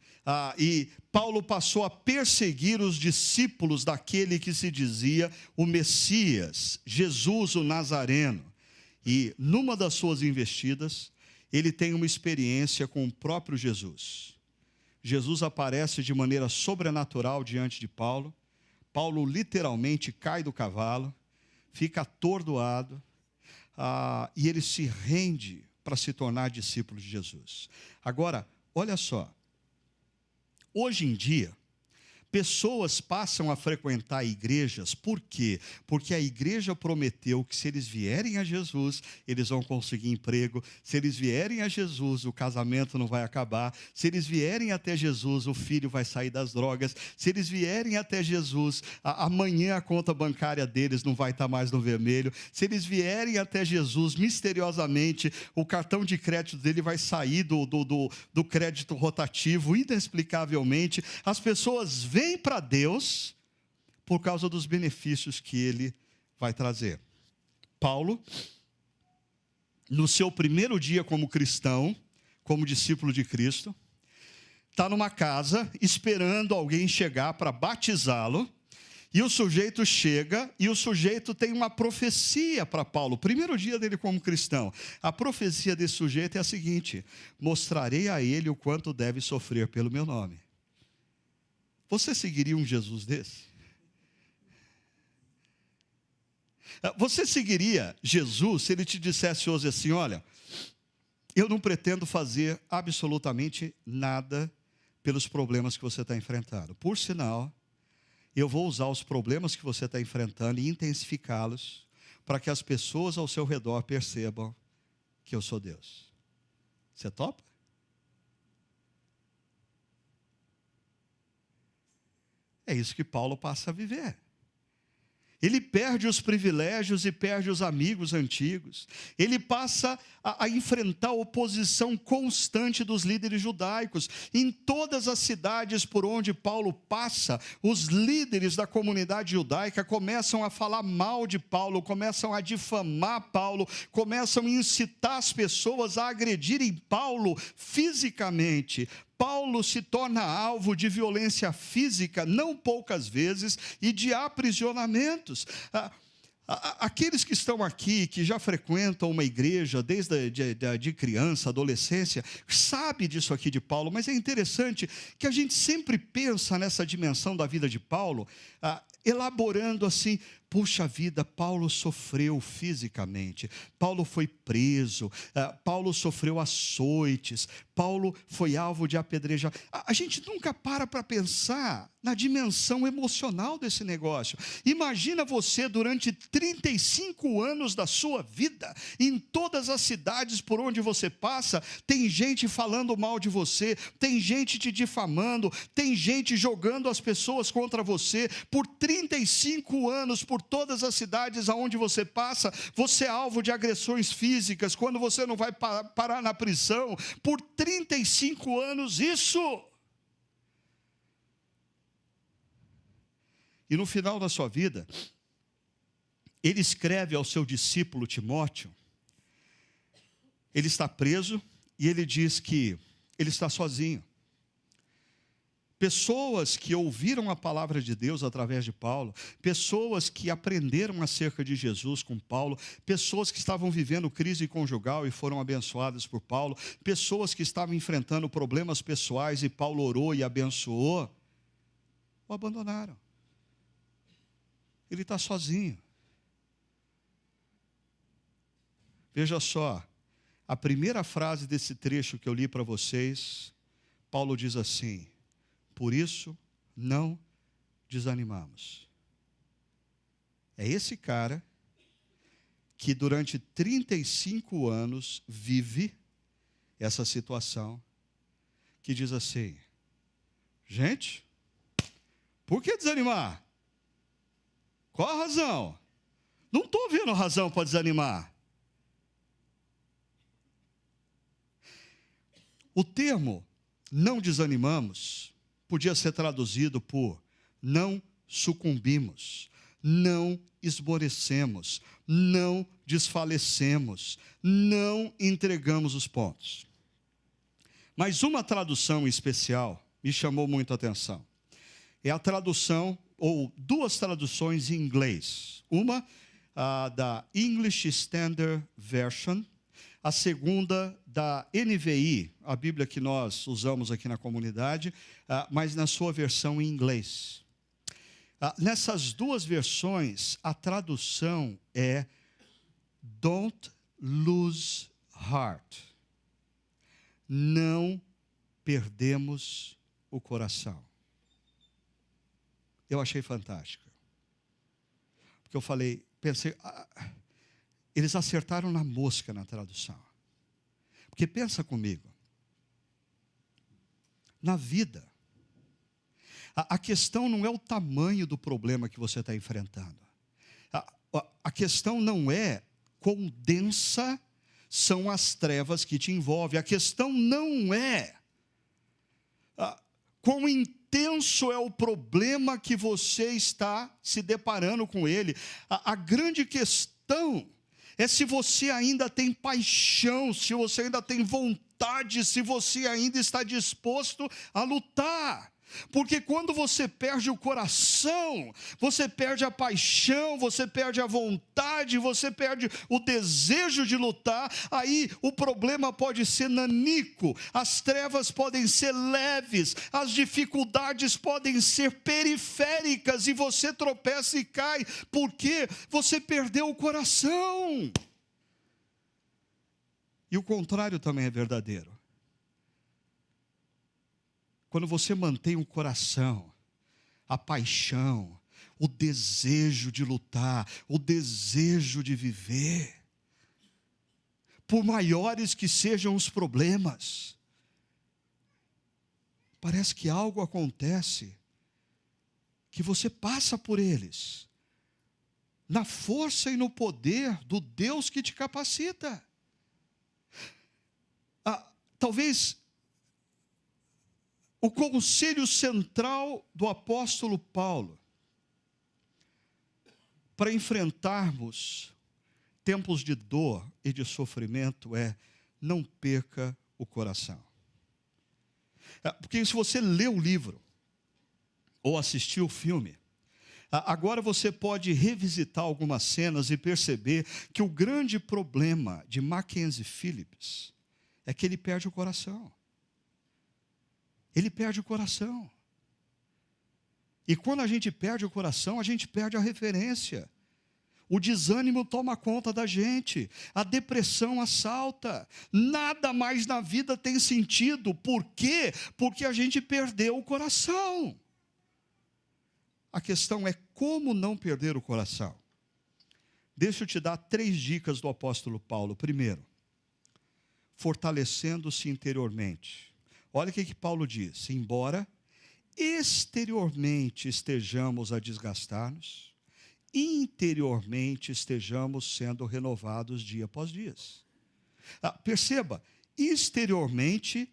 E Paulo passou a perseguir os discípulos daquele que se dizia o Messias, Jesus o Nazareno. E numa das suas investidas, ele tem uma experiência com o próprio Jesus. Jesus aparece de maneira sobrenatural diante de Paulo. Paulo literalmente cai do cavalo, fica atordoado, e ele se rende para se tornar discípulo de Jesus. Agora, olha só, hoje em dia, pessoas passam a frequentar igrejas, por quê? Porque a igreja prometeu que se eles vierem a Jesus, eles vão conseguir emprego, se eles vierem a Jesus, o casamento não vai acabar, se eles vierem até Jesus, o filho vai sair das drogas, se eles vierem até Jesus, amanhã a conta bancária deles não vai estar mais no vermelho, se eles vierem até Jesus, misteriosamente, o cartão de crédito dele vai sair do crédito rotativo, inexplicavelmente, as pessoas vêm para Deus por causa dos benefícios que ele vai trazer. Paulo, no seu primeiro dia como cristão, como discípulo de Cristo, está numa casa esperando alguém chegar para batizá-lo, e o sujeito chega, e o sujeito tem uma profecia para Paulo, primeiro dia dele como cristão. A profecia desse sujeito é a seguinte: mostrarei a ele o quanto deve sofrer pelo meu nome. Você seguiria um Jesus desse? Você seguiria Jesus se ele te dissesse hoje assim: olha, eu não pretendo fazer absolutamente nada pelos problemas que você está enfrentando. Por sinal, eu vou usar os problemas que você está enfrentando e intensificá-los para que as pessoas ao seu redor percebam que eu sou Deus. Você topa? É isso que Paulo passa a viver. Ele perde os privilégios e perde os amigos antigos. Ele passa a enfrentar a oposição constante dos líderes judaicos. Em todas as cidades por onde Paulo passa, os líderes da comunidade judaica começam a falar mal de Paulo, começam a difamar Paulo, começam a incitar as pessoas a agredirem Paulo fisicamente. Paulo se torna alvo de violência física, não poucas vezes, e de aprisionamentos. Aqueles que estão aqui, que já frequentam uma igreja desde de criança, adolescência, sabe disso aqui de Paulo, mas é interessante que a gente sempre pensa nessa dimensão da vida de Paulo, elaborando assim: puxa vida, Paulo sofreu fisicamente, Paulo foi preso, Paulo sofreu açoites, Paulo foi alvo de apedrejar. A gente nunca para pensar na dimensão emocional desse negócio. Imagina você durante 35 anos da sua vida, em todas as cidades por onde você passa, tem gente falando mal de você, tem gente te difamando, tem gente jogando as pessoas contra você. Por 35 anos, por todas as cidades aonde você passa, você é alvo de agressões físicas, quando você não vai parar na prisão, por 35 anos, isso. E no final da sua vida, ele escreve ao seu discípulo Timóteo, ele está preso e ele diz que ele está sozinho. Pessoas que ouviram a palavra de Deus através de Paulo, pessoas que aprenderam acerca de Jesus com Paulo, pessoas que estavam vivendo crise conjugal e foram abençoadas por Paulo, pessoas que estavam enfrentando problemas pessoais e Paulo orou e abençoou, o abandonaram. Ele está sozinho. Veja só, a primeira frase desse trecho que eu li para vocês, Paulo diz assim: por isso não desanimamos. É esse cara que durante 35 anos vive essa situação, que diz assim: gente, por que desanimar? Qual a razão? Não estou vendo razão para desanimar. O termo não desanimamos podia ser traduzido por não sucumbimos, não esmorecemos, não desfalecemos, não entregamos os pontos. Mas uma tradução especial me chamou muito a atenção. É a tradução, ou duas traduções em inglês. Uma, da English Standard Version, a segunda da NVI, a Bíblia que nós usamos aqui na comunidade, mas na sua versão em inglês. Nessas duas versões, a tradução é Don't lose heart. Não perdemos o coração. Eu achei fantástico. Porque eu pensei, eles acertaram na mosca na tradução. Porque pensa comigo, na vida, a questão não é o tamanho do problema que você está enfrentando. A questão não é quão densa são as trevas que te envolvem. A questão não é quão intenso é o problema que você está se deparando com ele. A grande questão é se você ainda tem paixão, se você ainda tem vontade, se você ainda está disposto a lutar. Porque quando você perde o coração, você perde a paixão, você perde a vontade, você perde o desejo de lutar, aí o problema pode ser nanico, as trevas podem ser leves, as dificuldades podem ser periféricas e você tropeça e cai, porque você perdeu o coração. E o contrário também é verdadeiro. Quando você mantém o coração, a paixão, o desejo de lutar, o desejo de viver, por maiores que sejam os problemas, parece que algo acontece, que você passa por eles, na força e no poder do Deus que te capacita. Talvez o conselho central do apóstolo Paulo para enfrentarmos tempos de dor e de sofrimento é: não perca o coração. Porque se você lê o livro ou assistiu o filme, agora você pode revisitar algumas cenas e perceber que o grande problema de Mackenzie Phillips é que ele perde o coração. Ele perde o coração. E quando a gente perde o coração, a gente perde a referência. O desânimo toma conta da gente. A depressão assalta. Nada mais na vida tem sentido. Por quê? Porque a gente perdeu o coração. A questão é como não perder o coração. Deixa eu te dar 3 dicas do apóstolo Paulo. Primeiro, fortalecendo-se interiormente. Olha o que Paulo diz: embora exteriormente estejamos a desgastar-nos, interiormente estejamos sendo renovados dia após dia. Perceba, exteriormente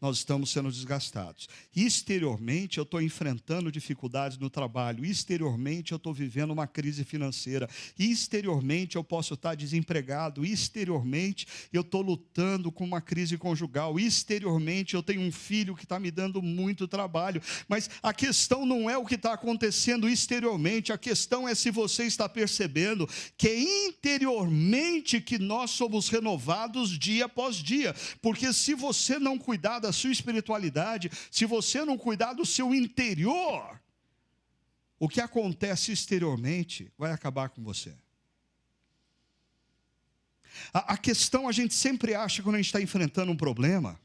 nós estamos sendo desgastados. Exteriormente, eu estou enfrentando dificuldades no trabalho. Exteriormente, eu estou vivendo uma crise financeira. Exteriormente, eu posso estar desempregado. Exteriormente, eu estou lutando com uma crise conjugal. Exteriormente, eu tenho um filho que está me dando muito trabalho. Mas a questão não é o que está acontecendo exteriormente. A questão é se você está percebendo que é interiormente que nós somos renovados dia após dia. Porque se você não cuidar da sua espiritualidade, se você não cuidar do seu interior, o que acontece exteriormente vai acabar com você. A questão, a gente sempre acha, quando a gente está enfrentando um problema,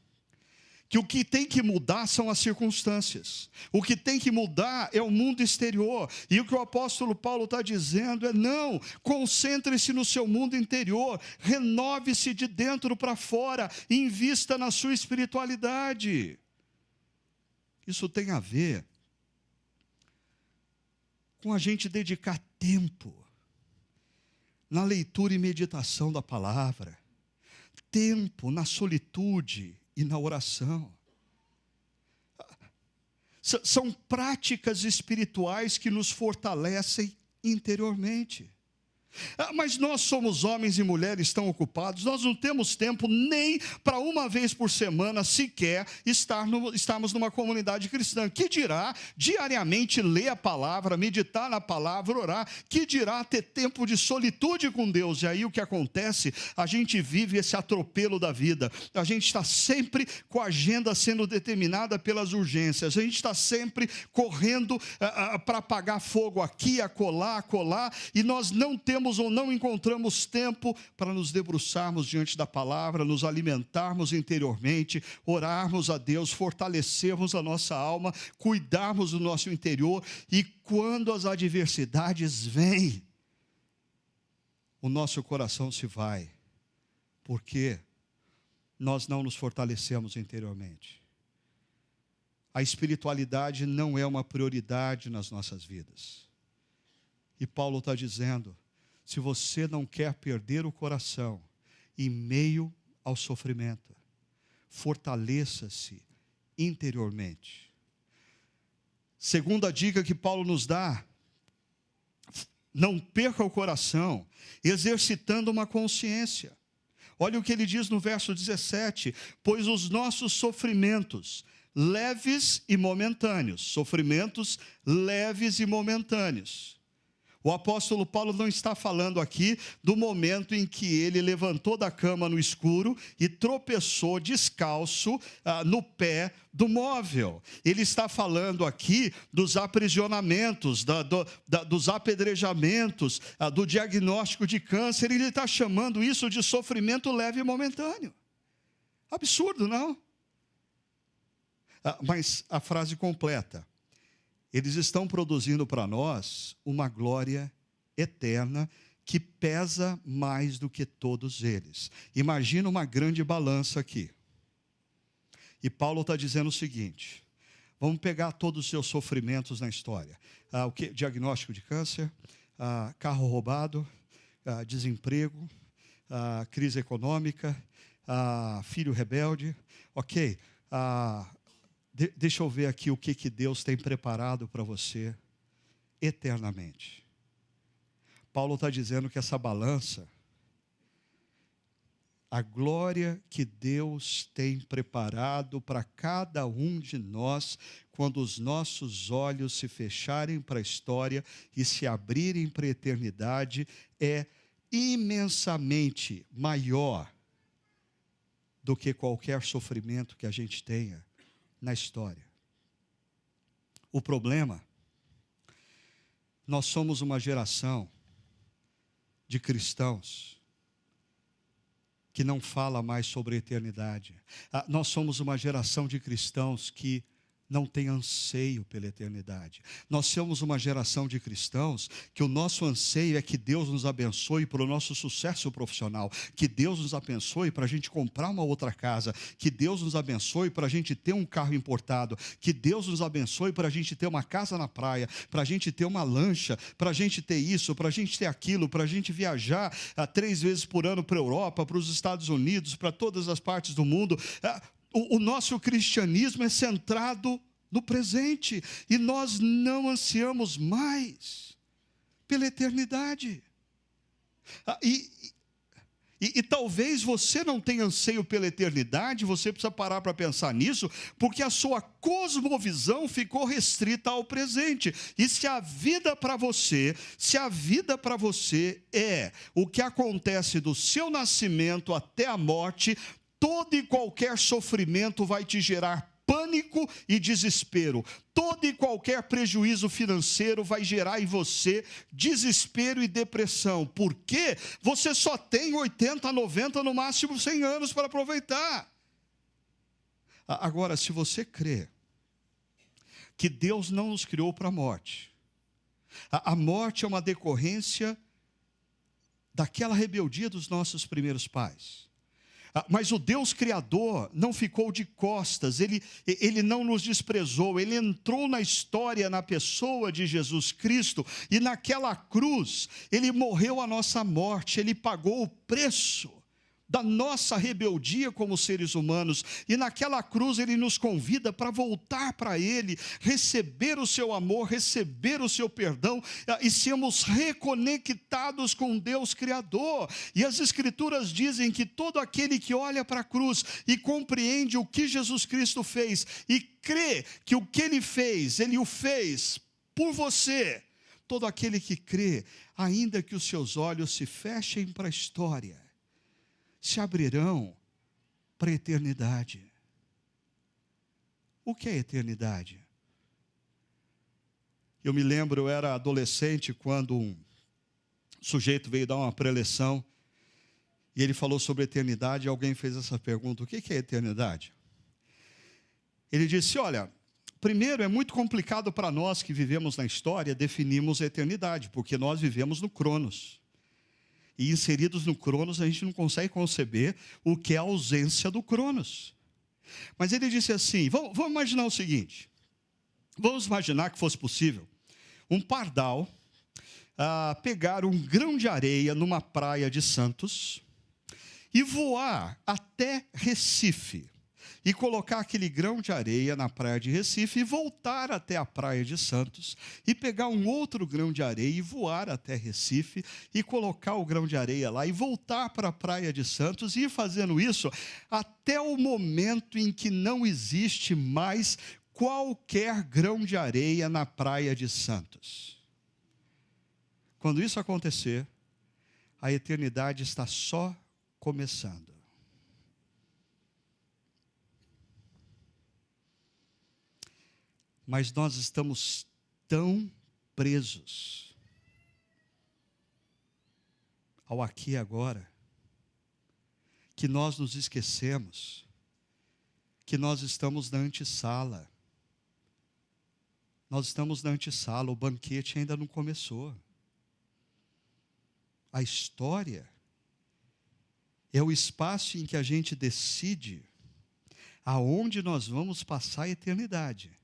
que o que tem que mudar são as circunstâncias. O que tem que mudar é o mundo exterior. E o que o apóstolo Paulo está dizendo é: não, concentre-se no seu mundo interior, renove-se de dentro para fora, invista na sua espiritualidade. Isso tem a ver com a gente dedicar tempo na leitura e meditação da palavra, tempo na solitude e na oração. São práticas espirituais que nos fortalecem interiormente. Mas nós somos homens e mulheres tão ocupados, nós não temos tempo nem para uma vez por semana sequer estarmos numa comunidade cristã. Que dirá diariamente ler a palavra, meditar na palavra, orar? Que dirá ter tempo de solitude com Deus? E aí o que acontece? A gente vive esse atropelo da vida. A gente está sempre com a agenda sendo determinada pelas urgências. A gente está sempre correndo para apagar fogo aqui, acolá, e nós não temos ou não encontramos tempo para nos debruçarmos diante da palavra, nos alimentarmos interiormente, orarmos a Deus, fortalecermos a nossa alma, cuidarmos do nosso interior. E quando as adversidades vêm, o nosso coração se vai, porque nós não nos fortalecemos interiormente. A espiritualidade não é uma prioridade nas nossas vidas. E Paulo está dizendo: se você não quer perder o coração em meio ao sofrimento, fortaleça-se interiormente. Segunda dica que Paulo nos dá: não perca o coração exercitando uma consciência. Olha o que ele diz no verso 17: pois os nossos sofrimentos leves e momentâneos, sofrimentos leves e momentâneos. O apóstolo Paulo não está falando aqui do momento em que ele levantou da cama no escuro e tropeçou descalço no pé do móvel. Ele está falando aqui dos aprisionamentos, dos apedrejamentos, do diagnóstico de câncer. Ele está chamando isso de sofrimento leve e momentâneo. Absurdo, não? Mas a frase completa: eles estão produzindo para nós uma glória eterna que pesa mais do que todos eles. Imagina uma grande balança aqui. E Paulo está dizendo o seguinte: vamos pegar todos os seus sofrimentos na história. O que? Diagnóstico de câncer, carro roubado, desemprego, crise econômica, filho rebelde. Ok, deixa eu ver aqui o que Deus tem preparado para você eternamente. Paulo está dizendo que essa balança, a glória que Deus tem preparado para cada um de nós, quando os nossos olhos se fecharem para a história e se abrirem para a eternidade, é imensamente maior do que qualquer sofrimento que a gente tenha na história. O problema: nós somos uma geração de cristãos que não fala mais sobre a eternidade. Nós somos uma geração de cristãos que não tem anseio pela eternidade. Nós somos uma geração de cristãos que o nosso anseio é que Deus nos abençoe para o nosso sucesso profissional, que Deus nos abençoe para a gente comprar uma outra casa, que Deus nos abençoe para a gente ter um carro importado, que Deus nos abençoe para a gente ter uma casa na praia, para a gente ter uma lancha, para a gente ter isso, para a gente ter aquilo, para a gente viajar 3 vezes por ano para a Europa, para os Estados Unidos, para todas as partes do mundo. O nosso cristianismo é centrado no presente e nós não ansiamos mais pela eternidade. E talvez você não tenha anseio pela eternidade, você precisa parar para pensar nisso, porque a sua cosmovisão ficou restrita ao presente. E se a vida para você é o que acontece do seu nascimento até a morte, todo e qualquer sofrimento vai te gerar pânico e desespero. Todo e qualquer prejuízo financeiro vai gerar em você desespero e depressão. Porque você só tem 80, 90, no máximo 100 anos para aproveitar. Agora, se você crê que Deus não nos criou para a morte, a morte é uma decorrência daquela rebeldia dos nossos primeiros pais. Mas o Deus Criador não ficou de costas, ele não nos desprezou, Ele entrou na história, na pessoa de Jesus Cristo, e naquela cruz, Ele morreu a nossa morte, Ele pagou o preço da nossa rebeldia como seres humanos, e naquela cruz Ele nos convida para voltar para Ele, receber o seu amor, receber o seu perdão, e sermos reconectados com Deus Criador. E as Escrituras dizem que todo aquele que olha para a cruz e compreende o que Jesus Cristo fez, e crê que o que Ele fez, Ele o fez por você, todo aquele que crê, ainda que os seus olhos se fechem para a história, se abrirão para a eternidade. O que é eternidade? Eu me lembro, eu era adolescente quando um sujeito veio dar uma preleção e ele falou sobre eternidade, e alguém fez essa pergunta: o que é eternidade? Ele disse: olha, primeiro é muito complicado para nós que vivemos na história definirmos a eternidade, porque nós vivemos no Cronos. E inseridos no Cronos, a gente não consegue conceber o que é a ausência do Cronos. Mas ele disse assim, vamos imaginar o seguinte, vamos imaginar que fosse possível um pardal pegar um grão de areia numa praia de Santos e voar até Recife, e colocar aquele grão de areia na praia de Recife e voltar até a praia de Santos, e pegar um outro grão de areia e voar até Recife, e colocar o grão de areia lá, e voltar para a praia de Santos, e ir fazendo isso até o momento em que não existe mais qualquer grão de areia na praia de Santos. Quando isso acontecer, a eternidade está só começando. Mas nós estamos tão presos ao aqui e agora, que nós nos esquecemos que nós estamos na antessala. Nós estamos na antessala, o banquete ainda não começou. A história é o espaço em que a gente decide aonde nós vamos passar a eternidade.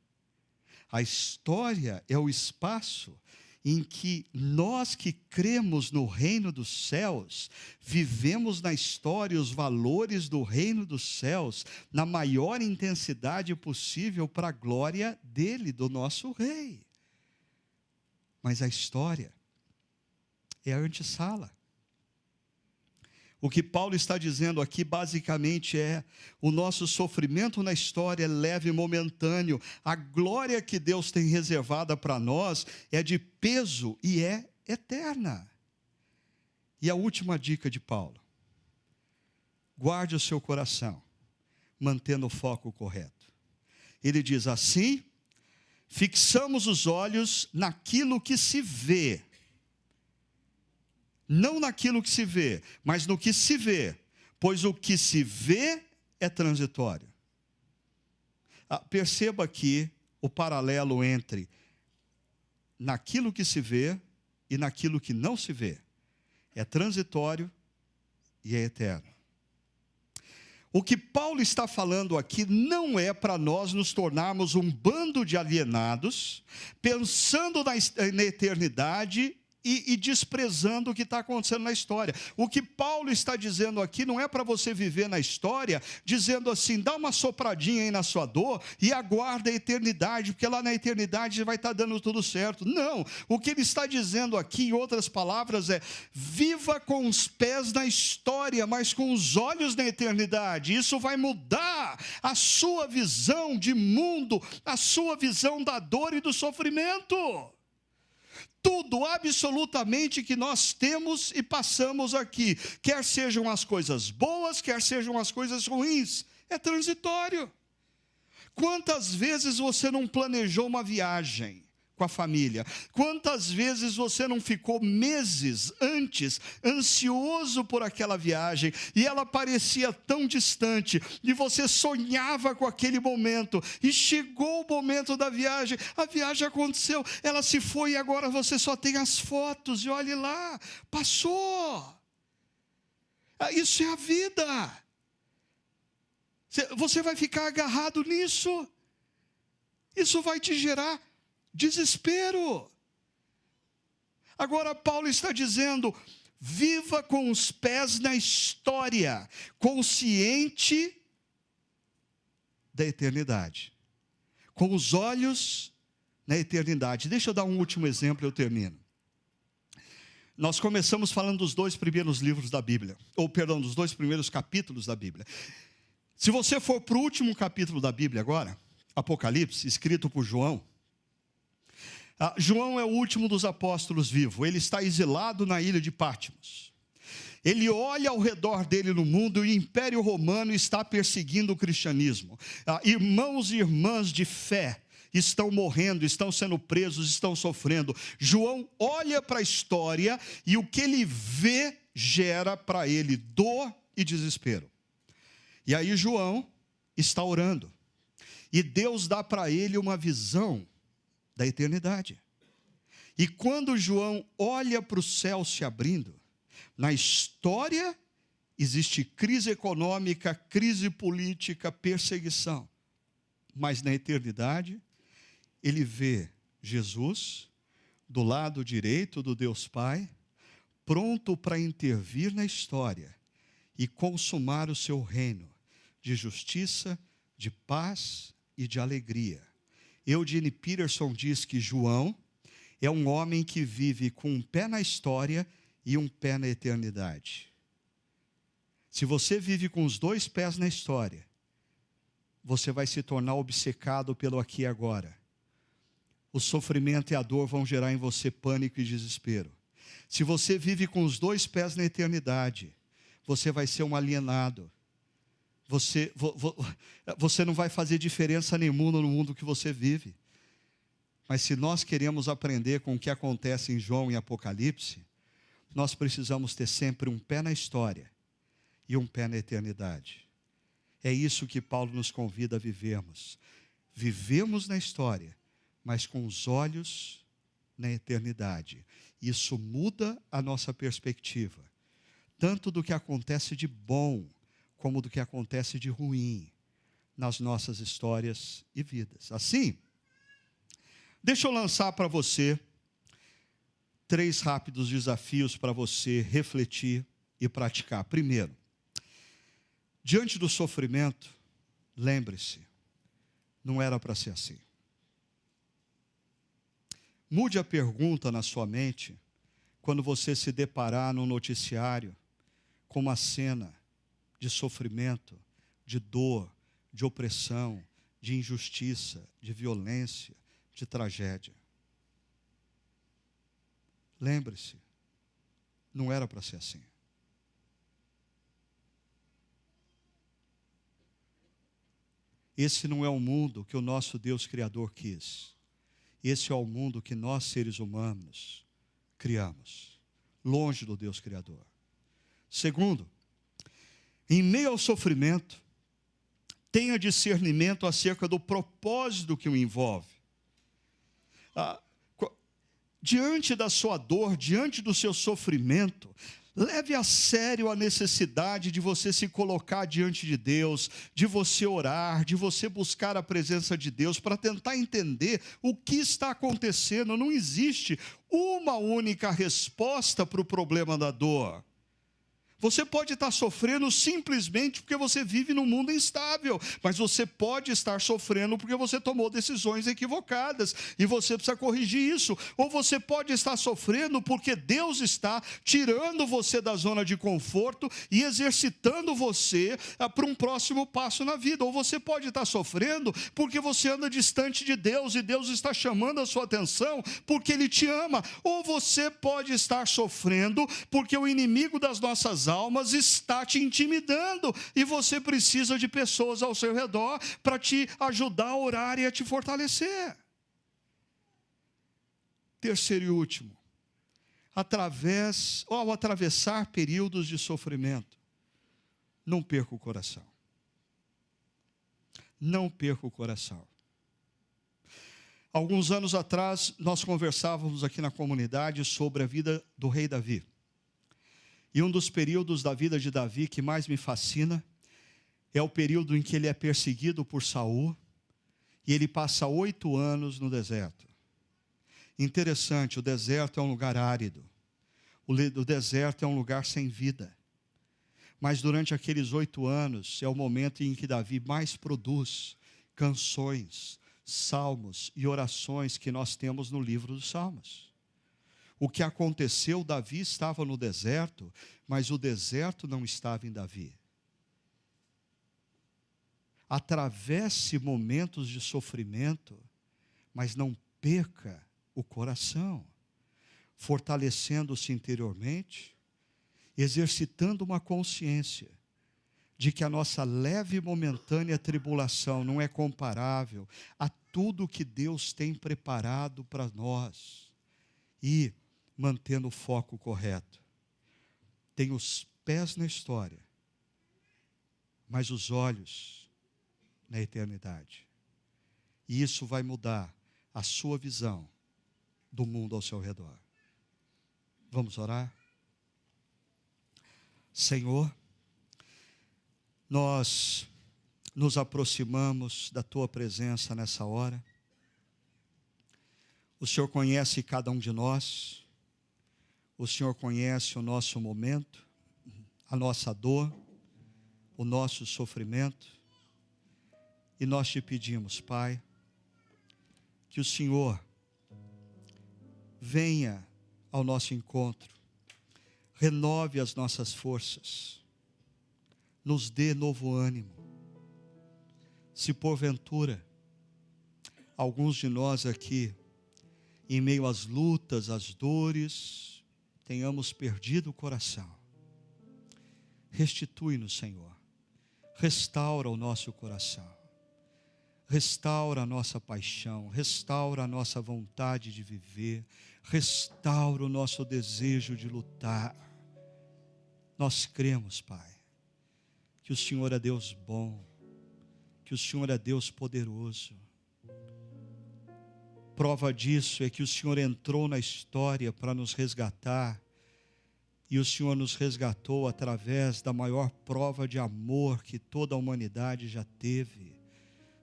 A história é o espaço em que nós que cremos no reino dos céus, vivemos na história os valores do reino dos céus, na maior intensidade possível para a glória dele, do nosso rei. Mas a história é a antessala. O que Paulo está dizendo aqui basicamente é: o nosso sofrimento na história é leve e momentâneo, a glória que Deus tem reservada para nós é de peso e é eterna. E a última dica de Paulo: guarde o seu coração, mantendo o foco correto. Ele diz assim: fixamos os olhos naquilo que se vê, não naquilo que se vê, mas no que se vê, pois o que se vê é transitório. Perceba aqui o paralelo entre naquilo que se vê e naquilo que não se vê. É transitório e é eterno. O que Paulo está falando aqui não é para nós nos tornarmos um bando de alienados, pensando na eternidade e desprezando o que está acontecendo na história. O que Paulo está dizendo aqui não é para você viver na história, dizendo assim, dá uma sopradinha aí na sua dor e aguarda a eternidade, porque lá na eternidade vai estar dando tudo certo. Não, o que ele está dizendo aqui, em outras palavras, é, viva com os pés na história, mas com os olhos na eternidade. Isso vai mudar a sua visão de mundo, a sua visão da dor e do sofrimento. Tudo, absolutamente, que nós temos e passamos aqui, quer sejam as coisas boas, quer sejam as coisas ruins, é transitório. Quantas vezes você não planejou uma viagem com a família? Quantas vezes você não ficou meses antes ansioso por aquela viagem e ela parecia tão distante e você sonhava com aquele momento e chegou o momento da viagem, a viagem aconteceu, ela se foi e agora você só tem as fotos e olhe lá, passou. Isso é a vida. Você vai ficar agarrado nisso. Isso vai te gerar desespero. Agora Paulo está dizendo, viva com os pés na história, consciente da eternidade, com os olhos na eternidade. Deixa eu dar um último exemplo e eu termino. Nós começamos falando dos 2 primeiros livros da Bíblia, dos 2 primeiros capítulos da Bíblia. Se você for para o último capítulo da Bíblia agora, Apocalipse, escrito por João, João é o último dos apóstolos vivo, ele está exilado na ilha de Patmos. Ele olha ao redor dele no mundo e o Império Romano está perseguindo o cristianismo. Irmãos e irmãs de fé estão morrendo, estão sendo presos, estão sofrendo. João olha para a história e o que ele vê gera para ele dor e desespero. E aí João está orando. E Deus dá para ele uma visão da eternidade. E quando João olha para o céu se abrindo, na história existe crise econômica, crise política, perseguição. Mas na eternidade, ele vê Jesus do lado direito do Deus Pai, pronto para intervir na história e consumar o seu reino de justiça, de paz e de alegria. Eugene Peterson diz que João é um homem que vive com um pé na história e um pé na eternidade. Se você vive com os 2 pés na história, você vai se tornar obcecado pelo aqui e agora. O sofrimento e a dor vão gerar em você pânico e desespero. Se você vive com os 2 pés na eternidade, você vai ser um alienado. Você não vai fazer diferença nenhuma no mundo que você vive. Mas se nós queremos aprender com o que acontece em João e Apocalipse, nós precisamos ter sempre um pé na história e um pé na eternidade. É isso que Paulo nos convida a vivermos. Vivemos na história, mas com os olhos na eternidade. Isso muda a nossa perspectiva, tanto do que acontece de bom, como do que acontece de ruim nas nossas histórias e vidas. Assim, deixa eu lançar para você 3 rápidos desafios para você refletir e praticar. Primeiro, diante do sofrimento, lembre-se, não era para ser assim. Mude a pergunta na sua mente quando você se deparar no noticiário com uma cena de sofrimento, de dor, de opressão, de injustiça, de violência, de tragédia. Lembre-se, não era para ser assim. Esse não é o mundo que o nosso Deus Criador quis. Esse é o mundo que nós, seres humanos, criamos, longe do Deus Criador. Segundo, em meio ao sofrimento, Tenha discernimento acerca do propósito que o envolve. Diante da sua dor, diante do seu sofrimento, leve a sério a necessidade de você se colocar diante de Deus, de você orar, de você buscar a presença de Deus para tentar entender o que está acontecendo. Não existe uma única resposta para o problema da dor. Você pode estar sofrendo simplesmente porque você vive num mundo instável, mas você pode estar sofrendo porque você tomou decisões equivocadas e você precisa corrigir isso. Ou você pode estar sofrendo porque Deus está tirando você da zona de conforto e exercitando você para um próximo passo na vida. Ou você pode estar sofrendo porque você anda distante de Deus e Deus está chamando a sua atenção porque Ele te ama. Ou você pode estar sofrendo porque o inimigo das nossas almas está te intimidando e você precisa de pessoas ao seu redor para te ajudar a orar e a te fortalecer. Terceiro e último, ao atravessar períodos de sofrimento, não perca o coração. Não perca o coração. Alguns anos atrás, nós conversávamos aqui na comunidade sobre a vida do rei Davi. E um dos períodos da vida de Davi que mais me fascina é o período em que ele é perseguido por Saul e ele passa 8 anos no deserto. Interessante, o deserto é um lugar árido. O deserto é um lugar sem vida. Mas durante aqueles 8 anos é o momento em que Davi mais produz canções, salmos e orações que nós temos no livro dos Salmos. O que aconteceu, Davi estava no deserto, mas o deserto não estava em Davi. Atravesse momentos de sofrimento, mas não perca o coração, fortalecendo-se interiormente, exercitando uma consciência de que a nossa leve e momentânea tribulação não é comparável a tudo que Deus tem preparado para nós. E mantendo o foco correto. Tem os pés na história, mas os olhos na eternidade. E isso vai mudar a sua visão do mundo ao seu redor. Vamos orar? Senhor, nós nos aproximamos da Tua presença nessa hora. O Senhor conhece cada um de nós. O Senhor conhece o nosso momento, a nossa dor, o nosso sofrimento. E nós te pedimos, Pai, que o Senhor venha ao nosso encontro, renove as nossas forças, nos dê novo ânimo. Se porventura, alguns de nós aqui, em meio às lutas, às dores, tenhamos perdido o coração, restitui-nos, Senhor, restaura o nosso coração, restaura a nossa paixão, restaura a nossa vontade de viver, restaura o nosso desejo de lutar. Nós cremos, Pai, que o Senhor é Deus bom, que o Senhor é Deus poderoso. Prova disso é que o Senhor entrou na história para nos resgatar, e o Senhor nos resgatou através da maior prova de amor que toda a humanidade já teve,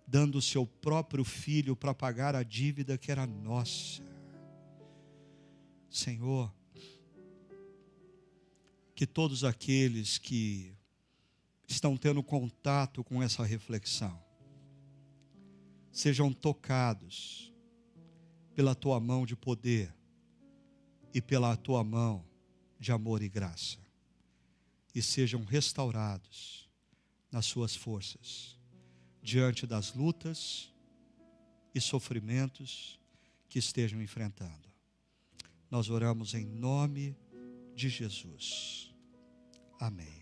dando o seu próprio Filho para pagar a dívida que era nossa. Senhor, que todos aqueles que estão tendo contato com essa reflexão sejam tocados pela Tua mão de poder e pela Tua mão de amor e graça, e sejam restaurados nas suas forças, diante das lutas e sofrimentos que estejam enfrentando. Nós oramos em nome de Jesus. Amém.